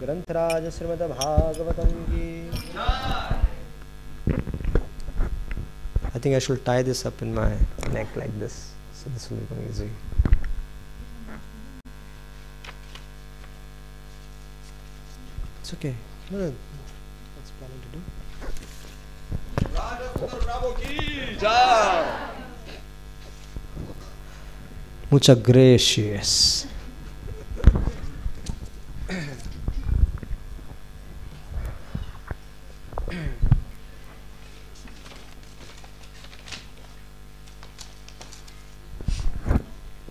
ग्रंथराज श्रीमद् भागवतम की। I think I should tie this up in my neck like this, so this will become easy. It's okay. No, what's planning to do? Bраджсундар Prabhu ki jai. Mucha gracious.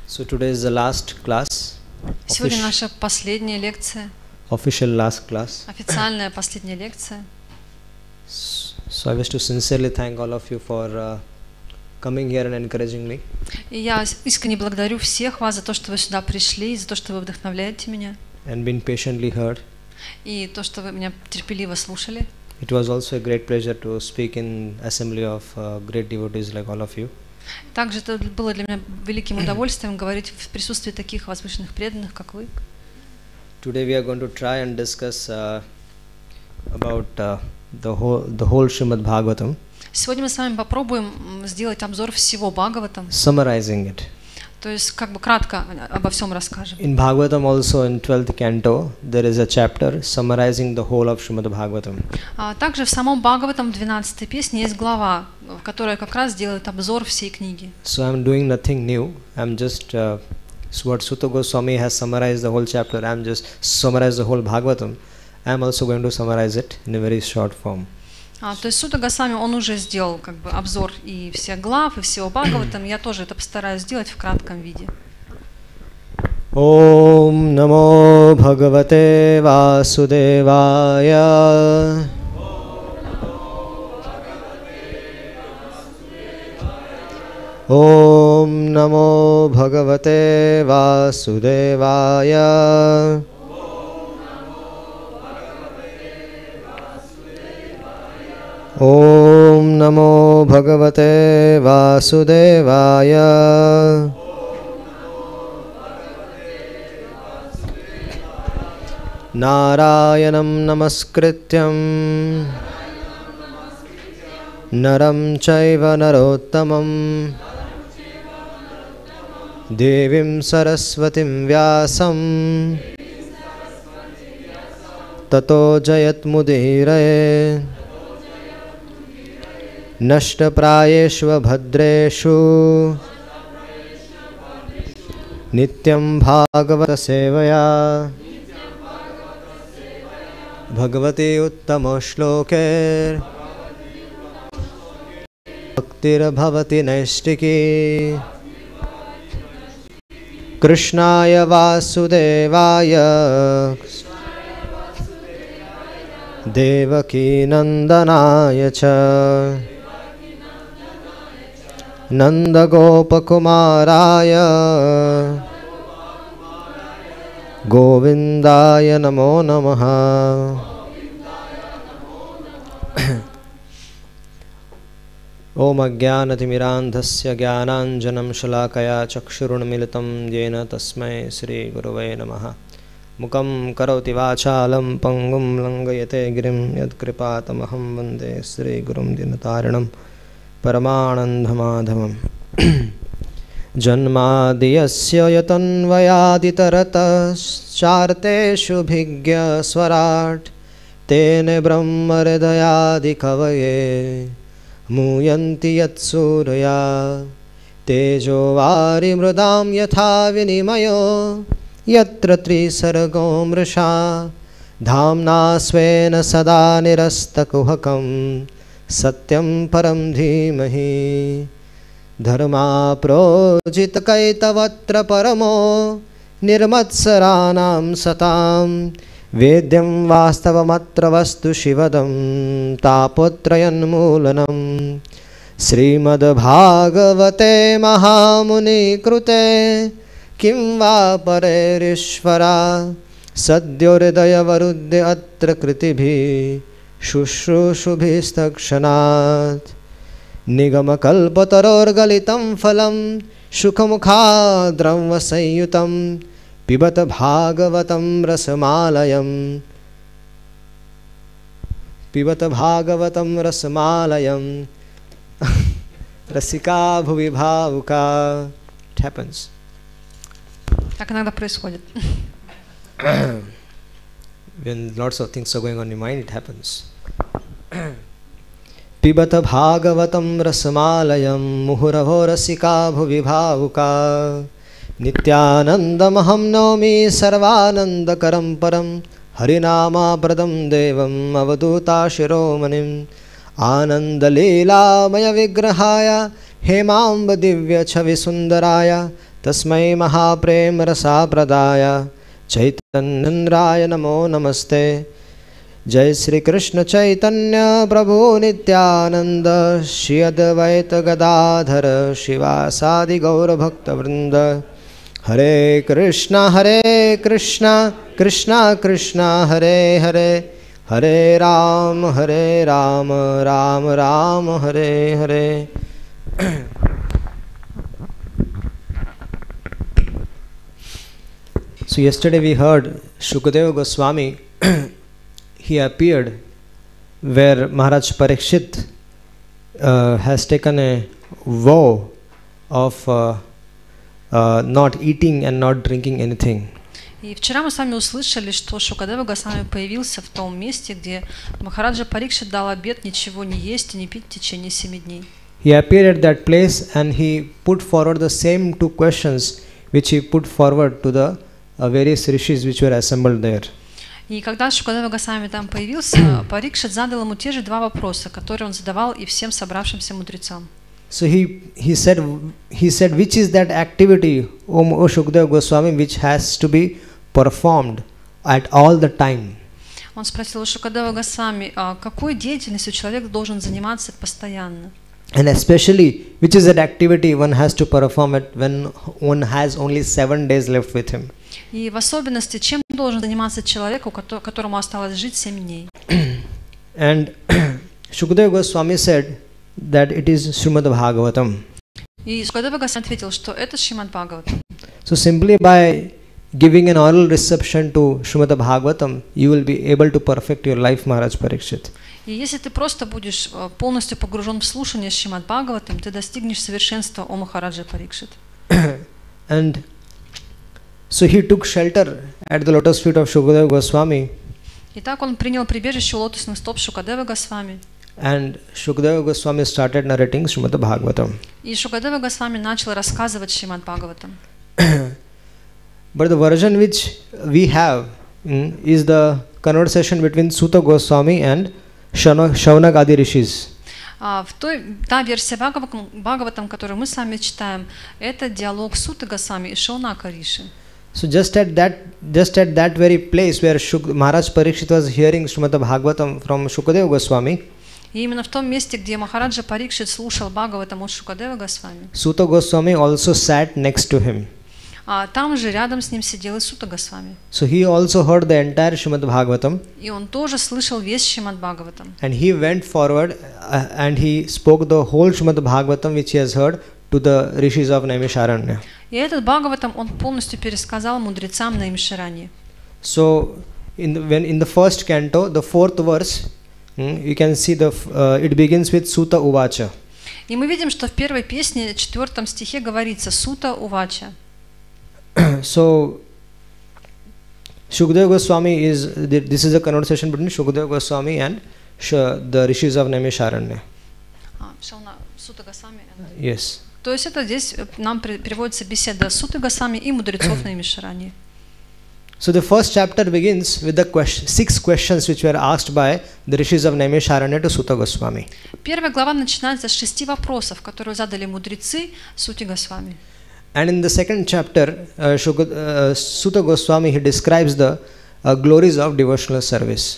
So today is the last class. Сегодня наша последняя лекция. Official last class. Официальная последняя лекция. So I wish to sincerely thank all of you for coming here and encouraging me. И я искренне благодарю всех вас за то, что вы сюда пришли, за то, что вы вдохновляете меня. And been patiently heard. И то, что вы меня терпеливо слушали. It was also a great pleasure to speak in assembly of great devotees like all of you. Также это было для меня великим удовольствием говорить в присутствии таких возвышенных преданных, как вы. Today we are going to try and discuss about the whole Shrimad Bhagavatam. Сегодня мы с вами попробуем сделать обзор всего Бхагаватам. Summarizing it. То есть как бы кратко обо всем расскажем. In Bhagavatam also in 12th canto there is a chapter summarizing the whole of Shrimad Bhagavatam. Также в самом Бхагаватам 12-й песне есть глава, которая как раз делает обзор всей книги. So I'm doing nothing new. I'm just what Sutta Goswami has summarized the whole chapter. I'm just summarize the whole Bhagavatam. I'm also going to summarize it in a very short form. То есть Сутта Госвами, он уже сделал как бы обзор и всех глав, и всего Бхагаватам. Я тоже это постараюсь сделать в кратком виде. Ом намо Бхагавате Васудевая. Ом намо Бхагавате Васудевая. Om Namo Bhagavate Vasudevaya. Narayanam Namaskrityam Naram Chaiva Narottamam Devim Saraswatim Vyasam Tato Jayat Mudiraye Nashtaprayeshva bhadreshu Nityam Bhagavata sevaya Bhagavati uttama shloker Bhaktir bhavati naistiki Krishnaya Vasudevaya Devaki Nandanaya cha Nanda Gopakumaraya Govindaya Namo Namaha. Om Ajnanatimirandhasya Jnananjanam Shalakaya Chakshurunmilitam Yena Tasmai Sri Gurave Namaha. Mukam Karoti Vachalam Pangum Langayate Girim Yadkripatamaham Vande Sri Gurum Dinatarinam Paramanandhamadhamam. Janmadiyasya yatanvayaditaratascharateshu bhigya swarat Tene brahma hridayadi kavaye Muyanti yatsurya Tejo vari mrudam yatha vinimayo Yatra trisargo mrisha Dhamna svena sada nirastakuhakam Satyam param dhimahi Dharma projita kaitavatra paramo Nirmatsaranam satam Vedyam vastavamatra vastu shivadam Tapotrayan mulanam Srimad Bhagavate Mahamuni krute Kim va parerishvara Sadyoridaya varudya atra kritibhi Shushrusubhistakshanat Nigama kalpataror galitam phalam Shukhamukha dramva sayyutam Pibata bhagavatam rasamalayam Pibata Bhagavatam Rasamalayam Rasika Bhuvi Bhavuka. It happens. Так иногда происходит. When lots of things are going on in your mind, it happens. Pibata Bhagavatam Rasamalayam Muhuravo Rasika Bhuvi Bhavuka Nityanandamaham Naumi Sarvanandakaram Param Harinama Pradam Devam Avaduta Shiromanim Anandalila Maya Vigrahaya Hemamba Divya Chavi Sundaraya Tasmai Mahaprem Rasa Pradaya Chaitanyandraya Namo Namaste. Jai Sri Krishna Chaitanya Prabhu Nityananda Shri Advaita Gadadhara Shivasadi Gaura Bhakta Vrinda. Hare Krishna Krishna Krishna Hare Hare Hare Ram Ram Ram Hare Hare. So yesterday we heard Shukadeva Goswami. He appeared where Maharaj Parikshit has taken a vow of not eating and not drinking anything. И вчера мы с вами услышали, что Шукадева Госвами появился в том месте, где Махараджа Парикшит дал обет ничего не есть и не пить в течение 7 дней. He appeared at that place and he put forward the same 2 questions which he put forward to the various rishis which were assembled there. И когда Шукадева Госвами там появился, Парикшит задал ему те же 2 вопроса, которые он задавал и всем собравшимся мудрецам. So he said, which is that activity, O Shukadeva Goswami, which has to be performed at all the time? Он спросил у Шукадева Госвами, какой деятельностью человек должен заниматься постоянно? And especially, which is that activity one has to perform it when one has only 7 days left with him? И в особенности, чем должен заниматься человек, которому осталось жить 7 дней? And Shukadeva Goswami said that it is Shrimad Bhagavatam. И Шукадева Госвами ответил, что это Шримад Бхагаватам. So simply by giving an oral reception to Shrimad Bhagavatam, you will be able to perfect your life, Maharaj Parikshit. И если ты просто будешь полностью погружен в слушание Шримад Бхагаватам, ты достигнешь совершенства, о Махараджа Парикшит. And so he took shelter at the lotus feet of Shukadeva Goswami. Итак, он принял прибежище у лотосных стоп Шукадевы Госвами. And Shukadeva Goswami started narrating Shrimad Bhagavatam. И Шукадева Госвами начал рассказывать Шримад Бхагаватам. But the version which we have is the conversation between Suta Goswami and Shaunak Adi Rishis. Та версия Бхагаватам, которую мы с вами читаем, это диалог Суты Госвами и Шаунака Риши. So just at that very place where Maharaj Parikshit was hearing Shrimad Bhagavatam from Shukadeva Goswami, и именно в том месте, где Махараджа Парикшит слушал Бхагаватам от Шукадева Госвами, Suta Goswami also sat next to him. Там же рядом с ним сидел и Сута Госвами. So he also heard the entire Shrimad Bhagavatam. И он тоже слышал весь Шримад Бхагаватам. And he went forward and he spoke the whole Shrimad Bhagavatam which he has heard to the rishis of Naimisharanya. И этот Бхагаватам он полностью пересказал мудрецам Наймишаране. So in the first canto, the 4th verse, you can see it begins with Suta Uvacha. И мы видим, что в первой песне, 4 стихе говорится Сута Увача. So Shukadeva Goswami this is a conversation between Shukadeva Goswami and the rishis of Naimisharanya. Сута Госвами. Yes. То есть это здесь нам переводится беседа Суты Госвами и мудрецов Наймишарани. So the first chapter begins with the 6 questions which were asked by the rishis of Naimisharanya to Suta Goswami. Первая глава начинается с 6 вопросов, которые задали мудрецы Суте Госвами. And in the second chapter, Suta Goswami he describes the glories of devotional service.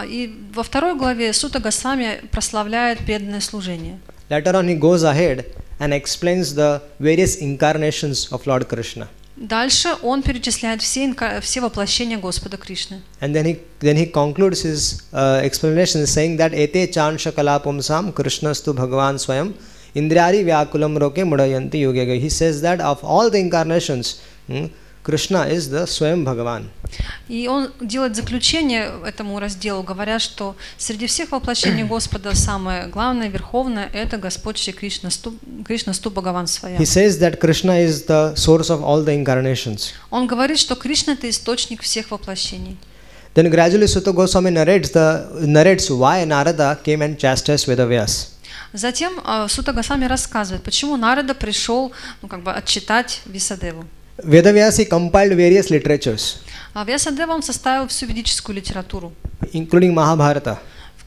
И во второй главе Сута Госвами прославляет преданное служение. Later on he goes ahead and explains the various incarnations of Lord Krishna. Дальше он перечисляет все воплощения Господа Кришны. And then he concludes his explanation saying that ete chansha kalapumsam krishnastu bhagavan swayam indriyari vyakulam roke mudayanti yogega. He says that of all the incarnations, Krishna is the Swayam Bhagavan. И он делает заключение этому разделу, говоря, что среди всех воплощений Господа самое главное, верховное, это Господь Шри Кришна, Кришна Сту Бхагаван Своя. He says that Krishna is the source of all the incarnations. Он говорит, что Кришна это источник всех воплощений. Then gradually Sutta Goswami narrates why Narada came and chastised Vedavyas. Затем Сутта Госвами рассказывает, почему Нарада пришел, отчитать Вьясадеву. Vedavyas he compiled various literatures, Вьясадева он составил всю ведическую литературу, including Mahabharata.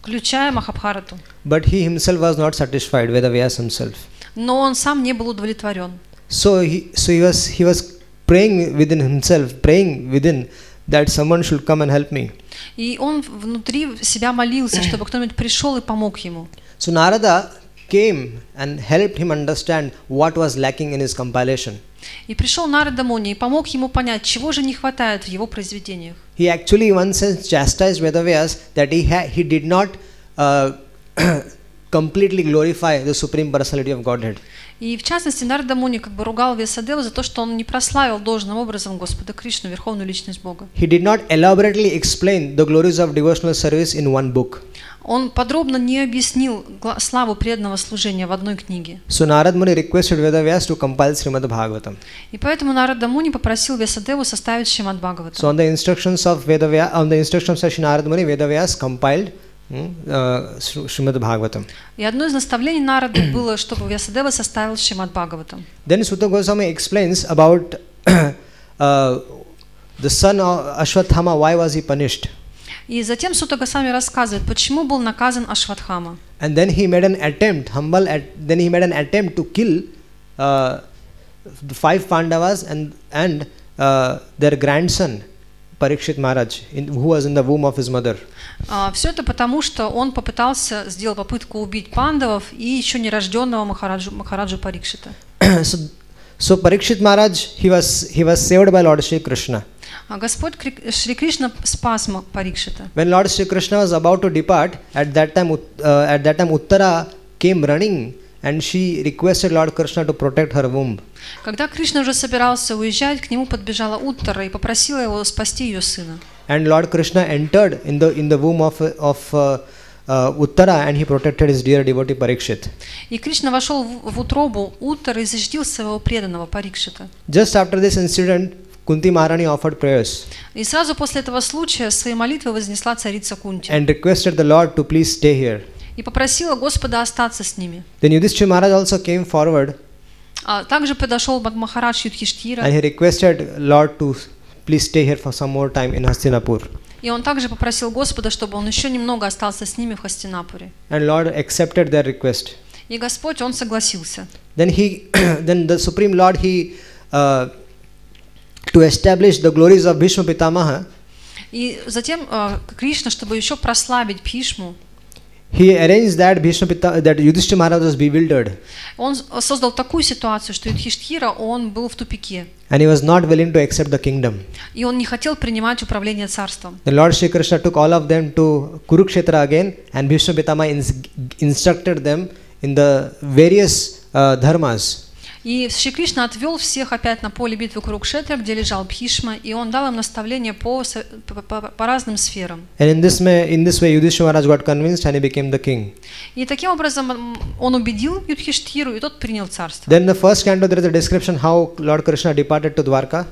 включая Махабхарату. But he himself was not satisfied, Vedavyas himself. Но он сам не был удовлетворен. So he was praying within himself, praying within that someone should come and help me. И он внутри себя молился, чтобы кто-нибудь пришел и помог ему. So Narada came and helped him understand what was lacking in his compilation. И пришел Нарада Муни и помог ему понять, чего же не хватает в его произведениях. He actually once chastised Vedavyas that he did not completely glorify the Supreme Personality of Godhead. И в частности Нарада Муни ругал Вьясадеву за то, что он не прославил должным образом Господа Кришну, Верховную Личность Бога. He did not elaborately explain the glories of devotional service in one book. Он подробно не объяснил славу преданного служения в одной книге. So Narad Muni requested Vedavyas to compile Shrimad Bhagavatam. И поэтому Нарада Муни попросил Вьясадеву составить Шримад Бхагаватам. So on the instructions of Narad Muni, Vedavyas compiled Shrimad Bhagavatam. И одно из наставлений Нарады было, чтобы Вьясадева составил Шримад Бхагаватам. Then Sutta Goswami explains about the son of Ashwathama, why was he punished? И затем Сутта Госвами рассказывает, почему был наказан Ашватхама. And then he made an attempt, to kill the 5 Pandavas and their grandson Parikshit Maharaj, who was in the womb of his mother. Все это потому, что он сделал попытку убить пандавов и еще нерожденного Махараджу Парикшита. So Parikshit Maharaj, he was saved by Lord Shri Krishna. Господь Шри Кришна спас Парикшита. When Lord Shri Krishna was about to depart, at that time Uttara came running and she requested Lord Krishna to protect her womb. Когда Кришна уже собирался уезжать, к нему подбежала Уттара и попросила его спасти ее сына. And Lord Krishna entered in the womb of Uttara and he protected his dear devotee Parikshit. И Кришна вошел в утробу Уттары и защитил своего преданного Парикшита. Just after this incident, Kunti Maharani offered prayers И сразу после этого случая свои молитвы вознесла царица Кунти and requested the Lord to please stay here. и попросила Господа остаться с ними. Then Yudhishthira Maharaj also came forward Также подошел Махарадж Юдхиштхира, and he requested Lord to please stay here for some more time in Hastinapur. и он также попросил Господа, чтобы он еще немного остался с ними в Хастинапуре. And Lord accepted their request. И Господь, он согласился. Then the Supreme Lord, to establish the glories of Bhishma Pitamaha, И затем Кришна, чтобы еще прославить Бхишму, he arranged that Yudhishthira Maharaj was bewildered. он создал такую ситуацию, что Юдхиштхира, он был в тупике. And he was not willing to accept the kingdom. И он не хотел принимать управление царством. The Lord Shri Krishna took all of them to Kurukshetra again, and Bhishma Pitama instructed them in the various dharmas. И Шри Кришна отвел всех опять на поле битвы Курукшетра, где лежал Бхишма, и он дал им наставления по разным сферам. And in this way, Yudhishthira Maharaj got convinced and he became the king. И таким образом он убедил Юдхиштхиру, и тот принял царство. Then the first canto there is a description how Lord Krishna departed to Dwarka.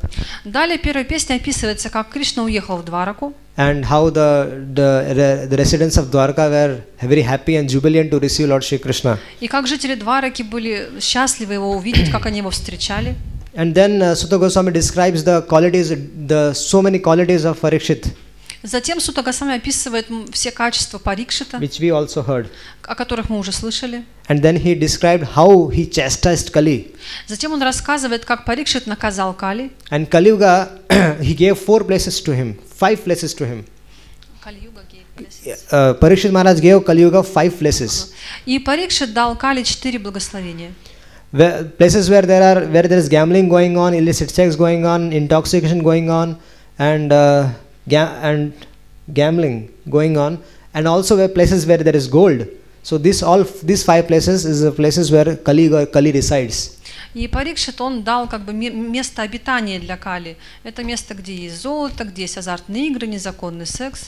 Далее первая песня описывается, как Кришна уехал в Двараку. And how the residents of Dwarka were very happy and jubilant to receive Lord Shri Krishna. И как жители Двараки были счастливы его увидеть, как они его встречали. And then Sutta Goswami describes so many qualities of Parikshit, Затем Сутта Госвами описывает все качества Парикшита, which we also heard. о которых мы уже слышали. And then he described how he chastised Kali. Затем он рассказывает, как Парикшит наказал Кали. And Kali Yuga, he gave 5 places to him. Parikshit Maharaj gave Kali Yuga 5 places. И Парикшит дал Кали 4 благословения. Places where there is gambling going on, illicit sex going on, intoxication going on, and gambling going on, and also places where there is gold. So these 5 places is the places where Kali resides. И Парикшит, он дал как бы место обитания для Кали. Это место, где есть золото, где есть азартные игры, незаконный секс.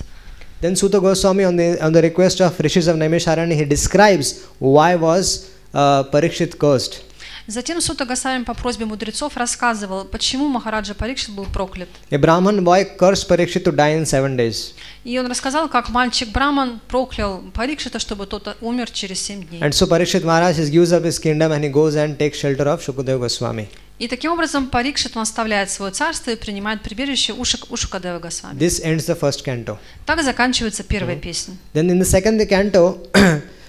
Then Suta Goswami, on the request of Rishis of Naimisharanya, he describes why was Parikshit cursed. Затем Сута Госвами по просьбе мудрецов рассказывал, почему Махараджа Парикшит был проклят. A Brahman boy cursed Parikshit to die in 7 days. И он рассказал, как мальчик Браман проклял Парикшита, чтобы тот умер через 7 дней. And so Parikshit Maharaj gives up his kingdom and he goes and takes shelter of Shukadeva Goswami. И таким образом Парикшит, он оставляет свое царство и принимает прибежище у Шукадевы Госвами. This ends the first canto. Так заканчивается первая песня. Then in the second canto,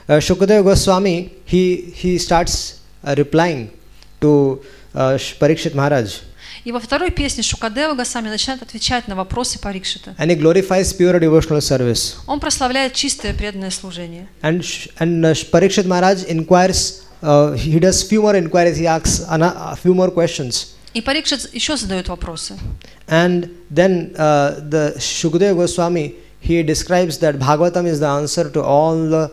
Shukadeva Goswami, he starts replying to Parikshit Maharaj. И во второй песне Шукадева Госвами начинает отвечать на вопросы Парикшита. And he glorifies pure devotional service. Он прославляет чистое преданное служение. And Parikshit Maharaj inquires, he does few more inquiries, he asks a few more questions. И Парикшит еще задает вопросы. And then the Shukadeva Goswami, he describes that Bhagavatam is the answer to all the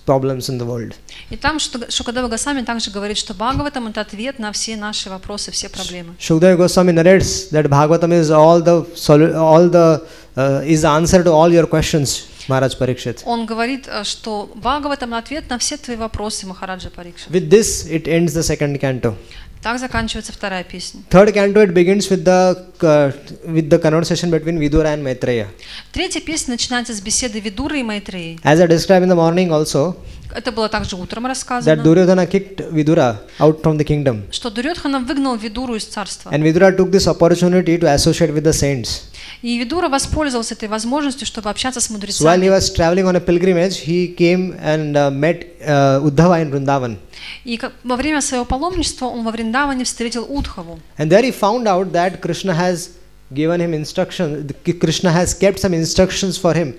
problems in the world. И там Шукадева Госвами также говорит, что Бхагаватам — это ответ на все наши вопросы, все проблемы. Shukadeva Goswami narrates that Bhagavatam is is the answer to all your questions, Maharaj Parikshit. Он говорит, что Бхагаватам — ответ на все твои вопросы, Махараджа Парикшит. With this, it ends the second canto. Так заканчивается вторая песня. Third canto, it begins with the conversation between Vidura and Maitreya. Третья песня начинается с беседы Видуры и Майтреи. As I described in the morning also, Это было также утром that рассказано, Duryodhana kicked Vidura out from the kingdom. что Дурьодхана выгнал Видуру из царства. And Vidura took this opportunity to associate with the saints. И Видура воспользовался этой возможностью, чтобы общаться с So while he мудрецами. was traveling on a pilgrimage, he came and met Uddhava in Vrindavan. И во время своего паломничества он во Вриндаване встретил Удхаву. And there he found out that Krishna has given him instruction. Krishna has kept some instructions for him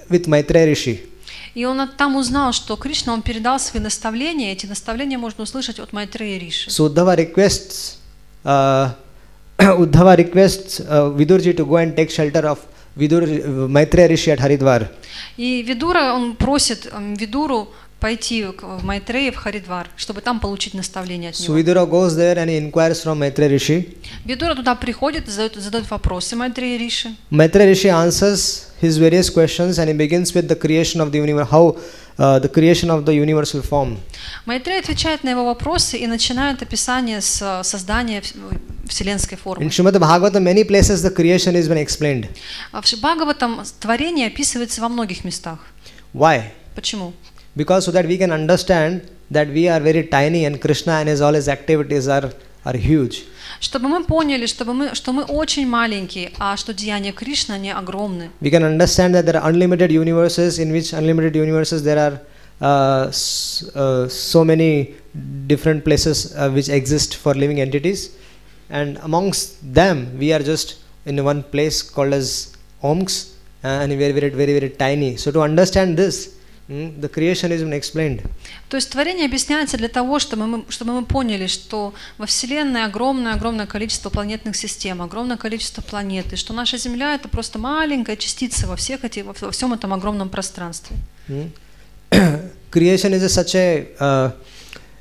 with Maitreya Rishi. И он там узнал, что Кришна, он передал свои наставления, эти наставления можно услышать от Майтрея Риши. So Uddhava requests Vidurji to go and take shelter of Maitreya Rishi at Haridwar. И Видура, он просит Видуру пойти в Майтрея, в Харидвар, чтобы там получить наставление от So него. Vidura goes there and he inquires from Maitreya Rishi. Видура туда приходит, задает вопросы Майтрея Риши. Maitreya Rishi answers his various questions and he begins with the creation of the universe, how the creation of the universe will form. Майтрея отвечает на его вопросы и начинает описание с создания вселенской формы. In Shrimad Bhagavatam, many places the creation is been explained. В Бхагаватам творение описывается во многих местах. Why? Почему? Because so that we can understand that we are very tiny and Krishna and all his activities are huge. Чтобы мы поняли, что мы очень маленькие, а что деяния Кришны, они огромны. We can understand that there are unlimited universes, in which unlimited universes there are so many different places which exist for living entities, and amongst them we are just in one place called as Omsk, and we are very tiny. So to understand this, the creation is explained. То есть творение объясняется для того, чтобы мы поняли, что во Вселенной огромное количество планетных систем, огромное количество планет, и что наша Земля — это просто маленькая частица во всем этом огромном пространстве. Creation is such a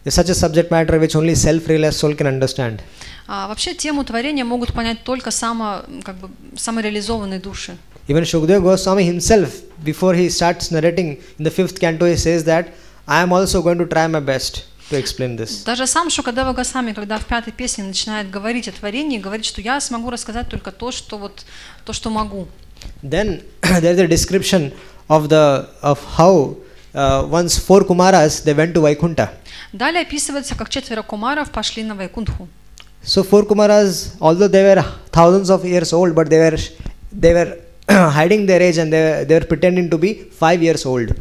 subject matter which only self-realized soul can understand. Вообще тему творения могут понять только самореализованные души. Even Shukadeva Goswami himself, before he starts narrating in the 5th canto, he says that I am also going to try my best to explain this. Даже сам Шукадева Госвами, когда в 5-й песне начинает говорить о творении, говорит, что я смогу рассказать только то, что могу. Then there is a description of how once 4 Kumaras they went to Vaikuntha. Далее описывается, как 4 кумаров пошли на Вайкунтху. So 4 Kumaras, although they were thousands of years old, but they were hiding their age and they were pretending to be 5 years old.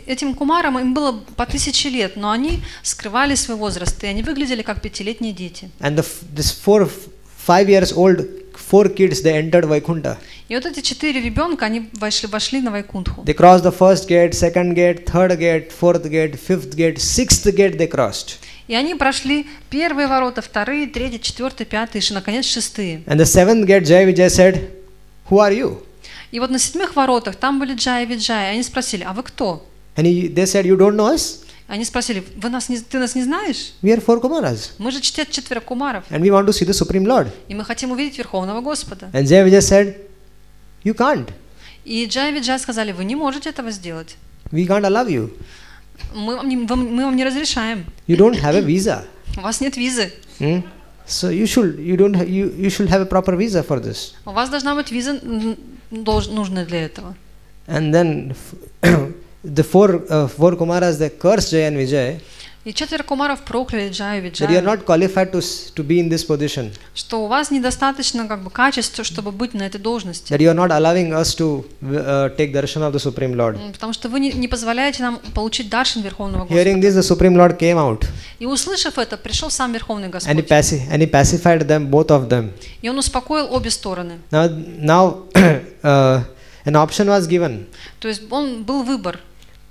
Этим кумарам им было по 1000 лет, но они скрывали свой возраст, и они выглядели как 5-летние дети. And this 5 years old 4 kids, they entered Vaikuntha. И вот эти 4 ребенка, они вошли на Вайкунтху. They crossed the first gate, second gate, third gate, fourth gate, fifth gate, sixth gate they crossed. И они прошли первые ворота, вторые, третьи, четвертые, пятые, и, наконец, шестые. And the 7th gate, Jai Vijay said, "Who are you?" И вот на 7 воротах там были Джай и Виджай. Они спросили: а вы кто? And they said, you don't know us? Они спросили: ты нас не знаешь? We are 4 Kumaras. Мы же 4 кумаров. And we want to see the Supreme Lord. И мы хотим увидеть Верховного Господа. And Jai Vijay said, you can't. И Джай и Виджай сказали: вы не можете этого сделать. We can't allow you. Мы вам не разрешаем. You don't have a visa. У вас нет визы. So you should have a proper visa for this. У вас должна быть виза нужная для этого. And then the four Kumaras, they cursed Jai and Vijay. И 4 кумаров прокляли Джай и That you are Виджай, not qualified to be in this position. что у вас недостаточно качеств, чтобы быть на этой должности. That you are not allowing us to take darshan of the Supreme Lord. Потому что вы не позволяете нам получить даршан Верховного Hearing Господа. this, the Supreme Lord came out. И услышав это, пришел сам Верховный And he Господь. pacified them, both of them. И он успокоил обе стороны. Now an option was given То есть был выбор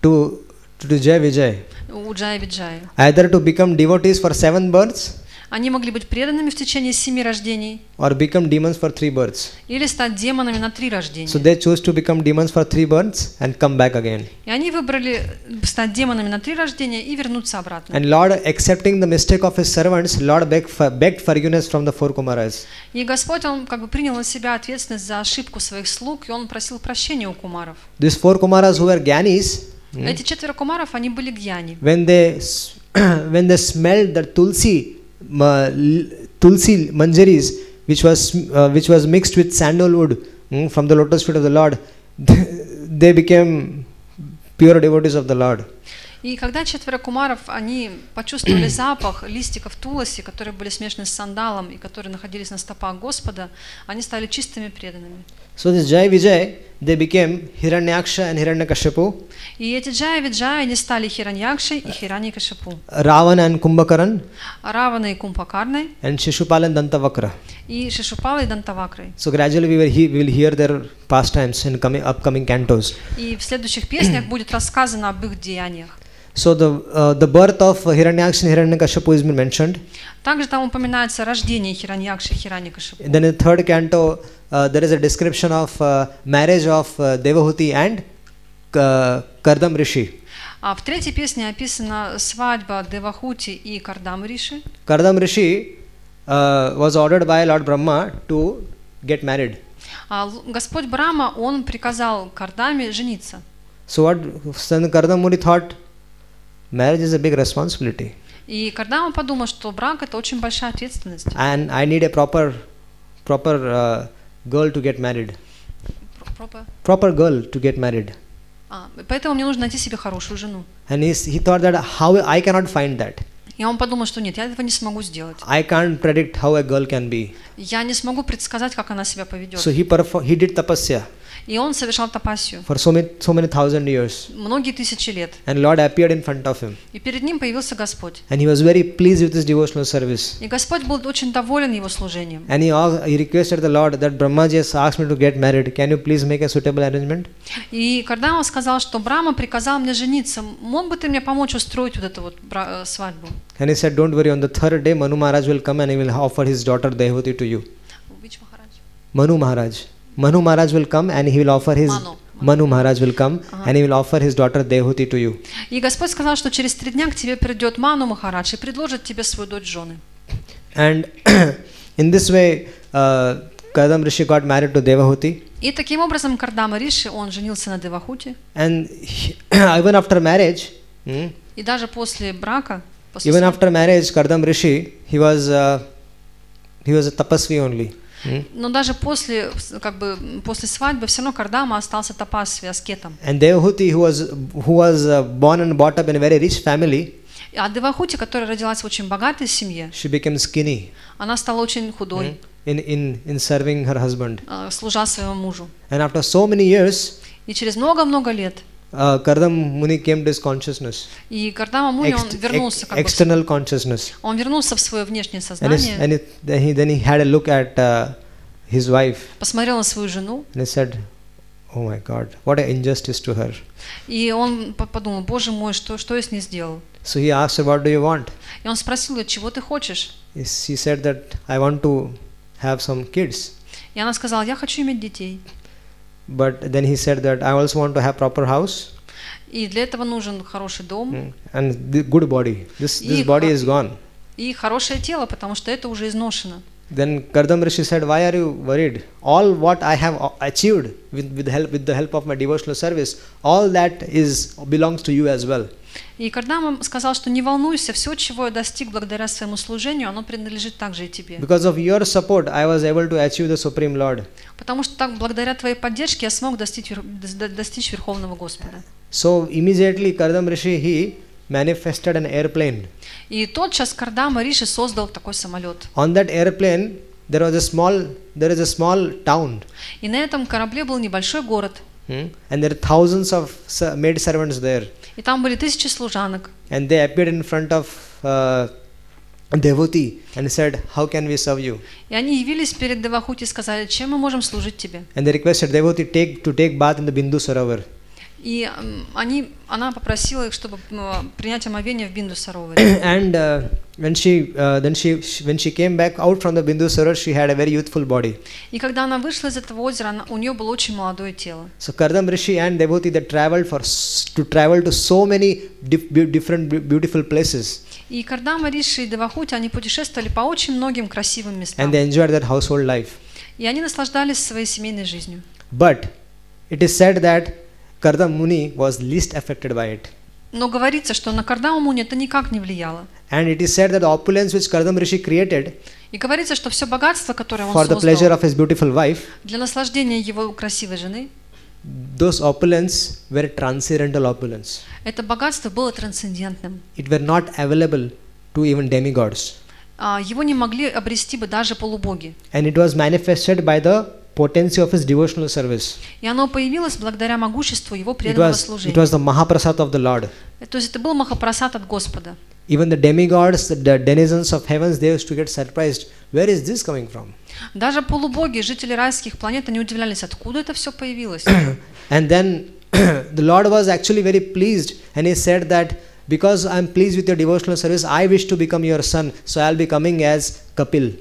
to Jai Vijay. у Джая и Виджая. Either to become devotees for 7 births Они могли быть преданными в течение 7 рождений or become demons for 3 births. или стать демонами на 3 рождения. So they chose to become demons for 3 births and come back again. И они выбрали стать демонами на 3 рождения и вернуться обратно. And Lord, accepting the mistake of his servants, Lord begged forgiveness from the 4 Kumaras. И Господь, Он принял на себя ответственность за ошибку своих слуг, и Он просил прощения у кумаров. These 4 Kumaras who were Gyanis, Эти 4 кумаров, они были гьяни. when they smelled the tulsi manjaris, which was mixed with sandalwood from the lotus feet of the Lord, they became pure devotees of the Lord. И когда 4 кумаров, они почувствовали запах листиков туласи, которые были смешаны с сандалом и которые находились на стопах Господа, они стали чистыми преданными. So this Jai Vijay, they became Hiranyaksha and Hiranyakashipu, И эти Джай и Виджай, они стали Хираньякшей и Хираньякашипу, Ravana and Kumbhakaran, Раваной и Кумбхакарной, and Shishupal and Dantavakra. и Шишупалой и Дантавакрой. So gradually we will hear their pastimes in upcoming cantos. И в следующих песнях будет рассказано об их деяниях. So the birth of Hiranyaksha and Hiranyakashipu has been mentioned. Также там упоминается рождение Хираньякши и Хираньякашипу. Then in the 3rd canto, there is a description of marriage of Devahuti and Kardam Rishi. А в 3-й песне описана свадьба Девахути и Кардам Риши. Kardam Rishi was ordered by Lord Brahma to get married. Господь Брахма, он приказал Кардаме жениться. So what son Kardam Muni thought, marriage is a big responsibility. И Кардама подумал, что брак это очень большая ответственность. And I need a proper girl to get married. Proper girl to get married. Поэтому мне нужно найти себе хорошую жену. And he thought that how I cannot find that. И он подумал, что нет, я этого не смогу сделать. I can't predict how a girl can be. Я не смогу предсказать, как она себя поведет. So he did tapasya И он совершал тапассию for so many thousand years. многие тысячи лет. And Lord appeared in front of him. И перед ним появился Господь. And he was very pleased with his devotional service. И Господь был очень доволен его служением. And he requested the Lord that Brahmaji has asked me to get married. Can you please make a suitable arrangement? И Кардама сказал, что Брахма приказал мне жениться. Мог бы ты мне помочь устроить вот эту вот свадьбу? And he said, don't worry, on the 3rd day Manu Maharaj will come and he will offer his daughter Devahuti to you. Which Maharaj? Manu Maharaj. Manu Maharaj will come and he will offer his Manu Maharaj will come and he will offer his daughter Devahuti to you. И Господь сказал, что через 3 дня к тебе придет Ману Махарадж и предложит тебе свою дочь жены. And in this way, Kardam Rishi got married to Devahuti. И таким образом Кардама Риши, он женился на Девахути. And even after marriage, И даже после брака, even after marriage, Kardam Rishi, he was a tapasvi only. Но даже после свадьбы все равно Кардама остался тапасви, аскетом. And Devahuti, who was born and brought up in a very rich family, А Девахути, которая родилась в очень богатой семье, she became skinny она стала очень худой, in serving her husband. служа своему мужу. And after so many years, И через много-много лет Kardam Muni came to his consciousness, и Кардама Муни, он вернулся external consciousness. Он вернулся в свое внешнее сознание, Then he had a look at his wife. посмотрел на свою жену, And he said, oh my God, what an injustice to her. и он подумал, Боже мой, что я с ней сделал? So he asked her, what do you want? И он спросил ее, чего ты хочешь? She said that I want to have some kids. И она сказала, я хочу иметь детей. but then he said that I also want to have proper house И для этого нужен хороший дом and the good body. This body is gone. и хорошее тело, потому что это уже изношено. Then Kardam Rishi said, why are you worried? All what I have achieved with the help of my devotional service, all that belongs to you as well. И Кардама сказал, что не волнуйся, все, чего я достиг благодаря своему служению, оно принадлежит также и тебе. Because of your support, I was able to achieve the Supreme Lord. Потому что так, благодаря твоей поддержке я смог достичь Верховного Господа. So immediately Kardam Rishi, he manifested an airplane. И тотчас Кардама Риши создал такой самолет. On that airplane, there is a small town. И на этом корабле был небольшой город. And there are thousands of maid servants there. И там были тысячи служанок. And they appeared in front of Devoti and said, how can we serve you? И они явились перед Девахути и сказали, чем мы можем служить тебе? And they requested Devoti to take bath in the Bindu Sarovar. И она попросила их, чтобы принять омовение в Бинду Сароваре. And when she came back out from the Bindu Sarovar, she had a very youthful body. И когда она вышла из этого озера, у нее было очень молодое тело. So Kardam Rishi and Devoti, they traveled to so many different beautiful places. И Кардама Риши и Девахути, они путешествовали по очень многим красивым местам. And they enjoyed their household life. И они наслаждались своей семейной жизнью. But it is said that Kardam Muni was least affected by it. Но говорится, что на Кардама Муни это никак не влияло. And it is said that the opulence which Kardam Rishi created И говорится, что все богатство, которое он for the pleasure создал of his beautiful wife, для наслаждения его красивой жены, those opulence were transcendental opulence. это богатство было трансцендентным. It were not available to even demigods. Его не могли обрести бы даже полубоги. And it was manifested by the potency of his devotional service. И оно появилось благодаря могуществу его It преданного was служения. the Mahaprasad of the Lord. То есть это был Махапрасад от Господа. Even the demigods, the denizens of heavens, they used to get surprised. Where is this coming from? Даже полубоги, жители райских планет, они удивлялись, откуда это все появилось. And then the Lord was actually very pleased, and he said that because I am pleased with your devotional service, I wish to become your son, so I will be coming as Kapil.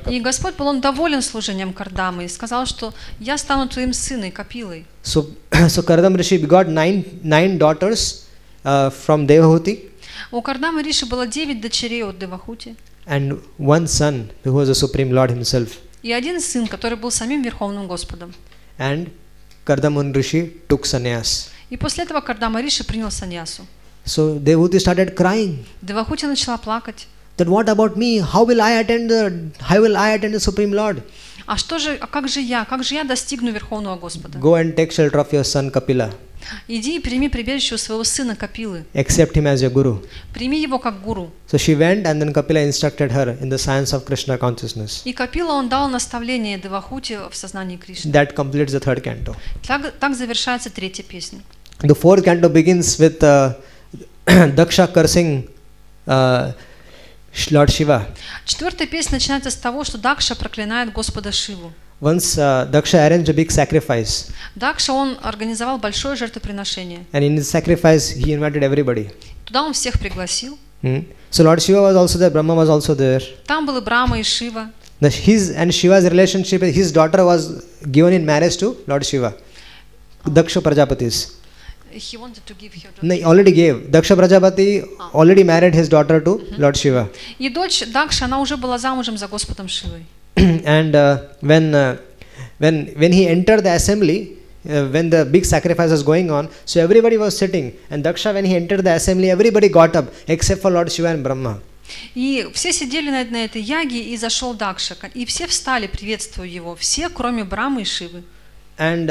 И Господь был доволен служением Кардамы и сказал, что я стану твоим сыном, Капилой. So Kardam Rishi begot nine daughters from Devahuti. У Кардамы Риши было 9 дочерей от Девахути. And one son who was the Supreme Lord himself. И один сын, который был самим Верховным Господом. And Kardam Rishi took sannyas. И после этого Кардама Риши принял саньясу. So Devahuti started crying. Девахути начала плакать. That what about me? How will I attend the Supreme Lord? Как же я достигну Верховного Господа? Go and take shelter of your son Kapila. Иди и прими прибежище у своего сына Капилы. Accept him as your guru. Прими его как гуру. So she went, and then Kapila instructed her in the science of Krishna consciousness. И Капила он дал наставление Девахути в сознании Кришны. That completes the third canto. Так завершается третья песня. The fourth canto begins with Daksha cursing Lord Shiva. Четвертая песня начинается с того, что Дакша проклинает Господа Шиву. Once Daksha arranged a big sacrifice. Дакша он организовал большое жертвоприношение. And in his sacrifice he invited everybody. Туда он всех пригласил. So Lord Shiva was also there, Brahma was also there. Там был и Брахма, и Шива. His and Shiva's relationship, his daughter was given in marriage to Lord Shiva. Daksha Prajapati's. He wanted to give her daughter. No, he already gave. Daksha Prajapati already married his daughter to Lord Shiva. И дочь Дакша, она уже была замужем за Господом Шивой. And when he entered the assembly, when the big sacrifice was going on, so everybody was sitting. And Daksha, when he entered the assembly, everybody got up except for Lord Shiva and Brahma. И все сидели на этой яге, и зашел Дакша, и все встали, приветствуя его, все, кроме Брамы и Шивы. And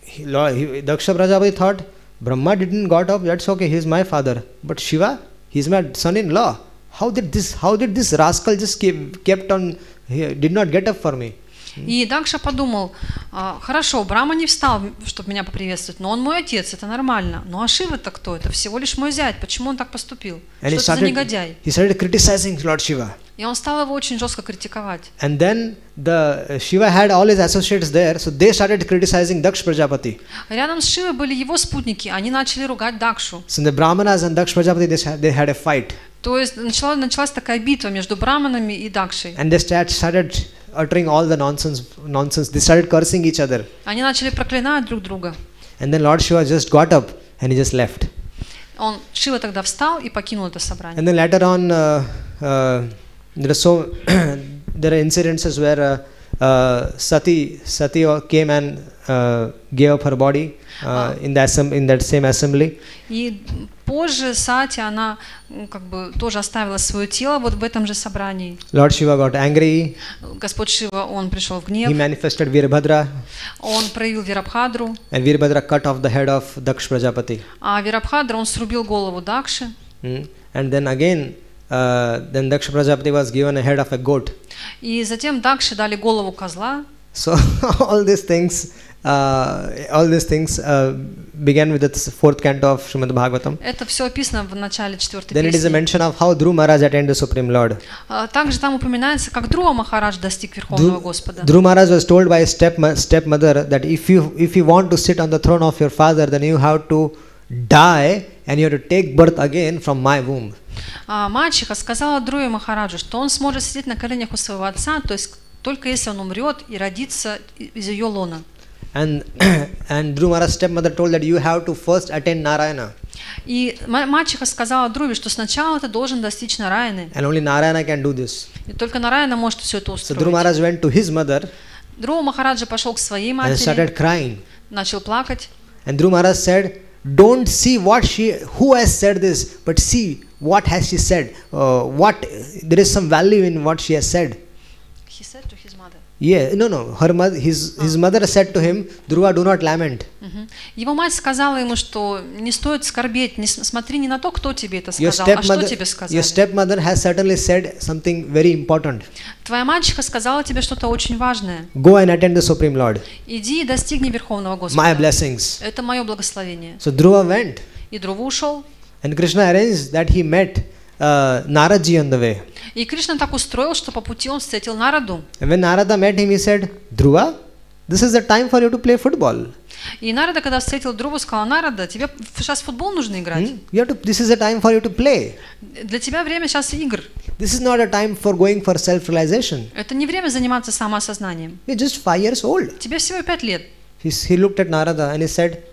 Daksha Prajapati thought, Brahma didn't got up, that's okay, he's my father. But Shiva, he's my son-in-law. How did this rascal just kept on, did not get up for me? И Дакша подумал, хорошо, Брахма не встал, чтобы меня поприветствовать, но он мой отец, это нормально. Ну а Шива-то кто? Это всего лишь мой зять. Почему он так поступил? Что это за негодяй? He started criticizing Lord Shiva. И он стал его очень жестко критиковать. And then Shiva had all his associates there, so they started criticizing Daksh Prajapati. Рядом с Шивой были его спутники, они начали ругать Дакшу. So the Brahmanas and Daksh Prajapati, they had a fight. То есть началась такая битва между браманами и Дакшей. And they started uttering all the nonsense. They started cursing each other. Они начали проклинать друг друга. And then Lord Shiva just got up and he just left. Шива тогда встал и покинул это собрание. And then later on, there are incidences where Sati came and gave up her body in that same assembly. И позже Сати, она как бы тоже оставила свое тело вот в этом же собрании. Lord Shiva got angry. Господь Шива, он пришел в гнев. He manifested Virabhadra. Он проявил Вирабхадру. And Virabhadra cut off the head of Daksh Prajapati. А Вирабхадра, он срубил голову Дакши. And then again, then Daksh Prajapati was given a head of a goat. И затем Дакши дали голову козла. So all these things began with the fourth canto of Shrimad Bhagavatam. Это все описано в начале 4-й Then it is a песни. mention of how Dhruva Maharaj attained the Supreme Lord. Также там упоминается, как Друва Махарадж достиг Верховного Господа. Dhruva Maharaj was told by his stepmother that if you want to sit on the throne of your father, then you have to die and you have to take birth again from my womb. Мачеха сказала Друве Махараджу, что он сможет сидеть на коленях у своего отца, то есть только если он умрет и родится из ее лона. And Dhruva Maharaj's stepmother told that you have to first attain Narayana. И мачеха сказала Друве, что сначала ты должен достичь Нараяны. And only Narayana can do this. И только Нараяна может все это So устроить. Dhruva Maharaj went to his mother Друва Махараджа пошел к своей and матери, started crying. начал плакать. And Dhruva Maharaj said, don't see who has said this, but see what has she said. There is some value in what she has said. He said to his mother. Yeah, no. Her mother, his mother said to him, Dhruva, do not lament. Его мать сказала ему, что не стоит скорбеть, смотри не на то, кто тебе это сказал, а что тебе сказали. Your stepmother has certainly said something very important. Твоя мачеха сказала тебе что-то очень важное. Go and attend the Supreme Lord. Иди и достигни Верховного Господа. My blessings. Это мое благословение. So Dhruva went. И Друва ушел. And Krishna arranged that he met Naradji on the way. И Кришна так устроил, что по пути он встретил Нараду. And when Narada met him, he said, Dhruva, this is the time for you to play football. И Нарада, когда встретил Друву, сказал: Нарада, тебе сейчас в футбол нужно играть. This is a time for you to play. Для тебя время сейчас игр. This is not a time for going for self-realization. Это не время заниматься самоосознанием. You're just 5 years old. Тебе всего 5 лет. He looked at Narada and he said,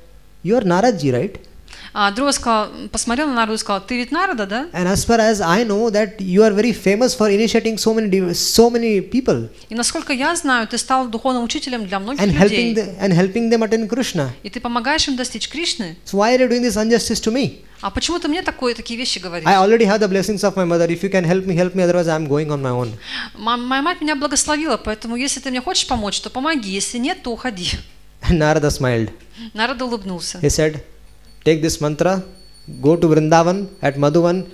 you are Naradji, right? А Друва посмотрел на Нараду и сказал: ты ведь Нарада, да? And as far as I know, that you are very famous for initiating so many people. И насколько я знаю, ты стал духовным учителем для многих and людей. helping them attain Krishna. И ты помогаешь им достичь Кришны. So why are you doing this injustice to me? А почему ты мне такие вещи говоришь? I already have the blessings of my mother. If you can help me, otherwise I am going on my own. Моя мать меня благословила, поэтому если ты мне хочешь помочь, то помоги. Если нет, то уходи. And Narada smiled. Нарада улыбнулся. He said, take this mantra, go to Vrindavan at Madhuvan,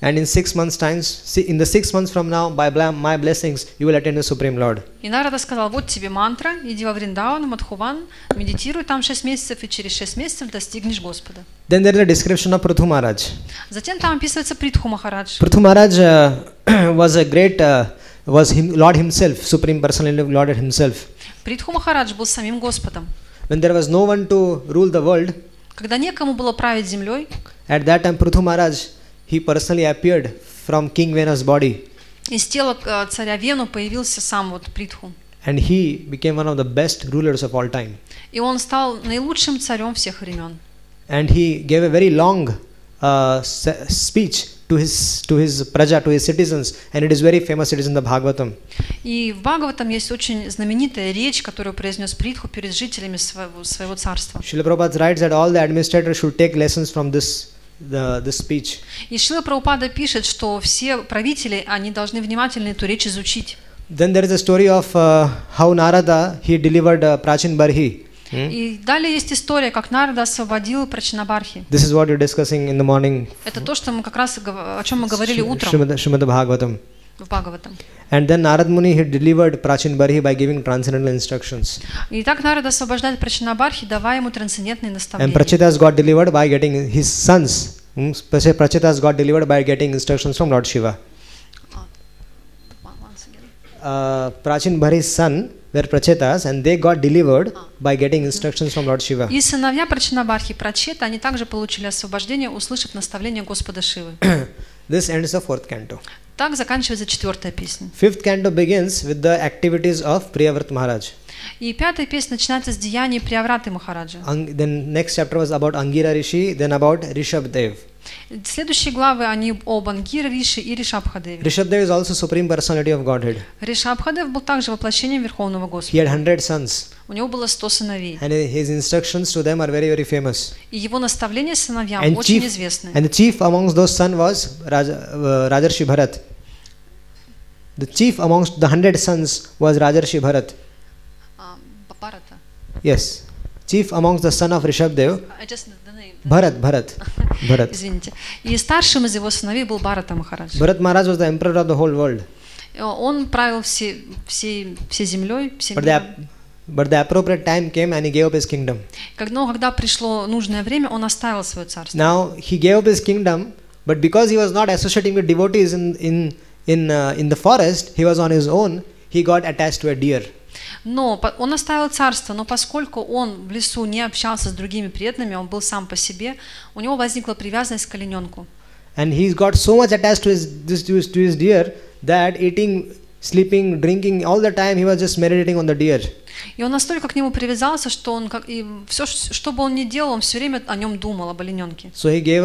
and in 6 months' times, in the 6 months from now, by my blessings, you will attain the Supreme Lord. И Нарада сказал: вот тебе мантра, иди во Вриндаван, Мадхуван, медитируй там 6 месяцев, и через 6 месяцев достигнешь Господа. Then there is a description of Prithu Maharaj. Затем там описывается Притху Махарадж. Prithu Maharaj was a great, Lord himself, Supreme Personality of Lord himself. Притху Махарадж был самим Господом. When there was no one to rule the world, когда некому было править землей, at that time Prithu Maharaj, he personally appeared from King Vena's body. Из тела царя Вену появился сам вот Притху. And he became one of the best rulers of all time. И он стал наилучшим царем всех времен. And he gave a very long speech to his praja, to his citizens, and it is very famous. It is in the Bhagavatam. И в Бхагаватам есть очень знаменитая речь, которую произнес Притху перед жителями своего царства. Srila Prabhupada writes that all the administrators should take lessons from this speech. И Шрила Прабхупада пишет, что все правители, они должны внимательно эту речь изучить. Then there is a story of how Narada he delivered Prachin Barhi. И далее есть история, как Нарада освободил Прачинабархи. This is what you're discussing in the morning. Это то, что мы как раз о чем мы говорили утром. Shrimad Bhagavatam. В Бхагаватам. And then Narad Muni he delivered Prachin Barhi by giving transcendental instructions. И так Нарада освобождает Прачинабархи, давая ему трансцендентные наставления. And Prachitas got delivered by getting his sons. Prachitas got delivered by getting instructions from Lord Shiva. Prachin Barhi's son were Prachitas, and they got delivered by getting instructions from Lord Shiva. И сыновья Прачинабархи, Прачета, они также получили освобождение, услышав наставление Господа Шивы. This ends the 4th canto. Так заканчивается 4-я песня. Fifth canto begins with the activities of Priyavrat Maharaj. И 5-я песня начинается с деяний Приявраты Махараджа. Then next chapter was about Angira Rishi, then about Rishabdev. Следующие главы, они об Ангире Риши и Ришабхадеве. Rishabdev is also Supreme Personality of Godhead. Ришабхадев был также воплощением Верховного He Господа. had 100 sons. У него было 100 сыновей. And his instructions to them are very, very famous. И его наставления сыновьям And очень известны. the chief amongst those sons was Rajarshi Bharat. The chief amongst the 100 sons was Rajarshi Bharat. Bharata. Yes. Chief amongst the son of Rishabdev, Bharat. Извините. И старшим из его сыновей был Бхарата Махарадж. Bharat Maharaj was the emperor of the whole world. Он правил всей землей, всем миром. But the appropriate time came and he gave up his kingdom. Но когда пришло нужное время, он оставил свое царство. Now he gave up his kingdom, but because he was not associating with devotees in the forest, he was on his own. He got attached to a deer. Но он оставил царство, но поскольку он в лесу не общался с другими преданными, он был сам по себе, у него возникла привязанность к олененку. And he got so much attached to his deer that eating, sleeping, drinking, all the time he was just meditating on the deer. И он настолько к нему привязался, что он все, что бы он ни делал, он все время о нем думал, об олененке. So he gave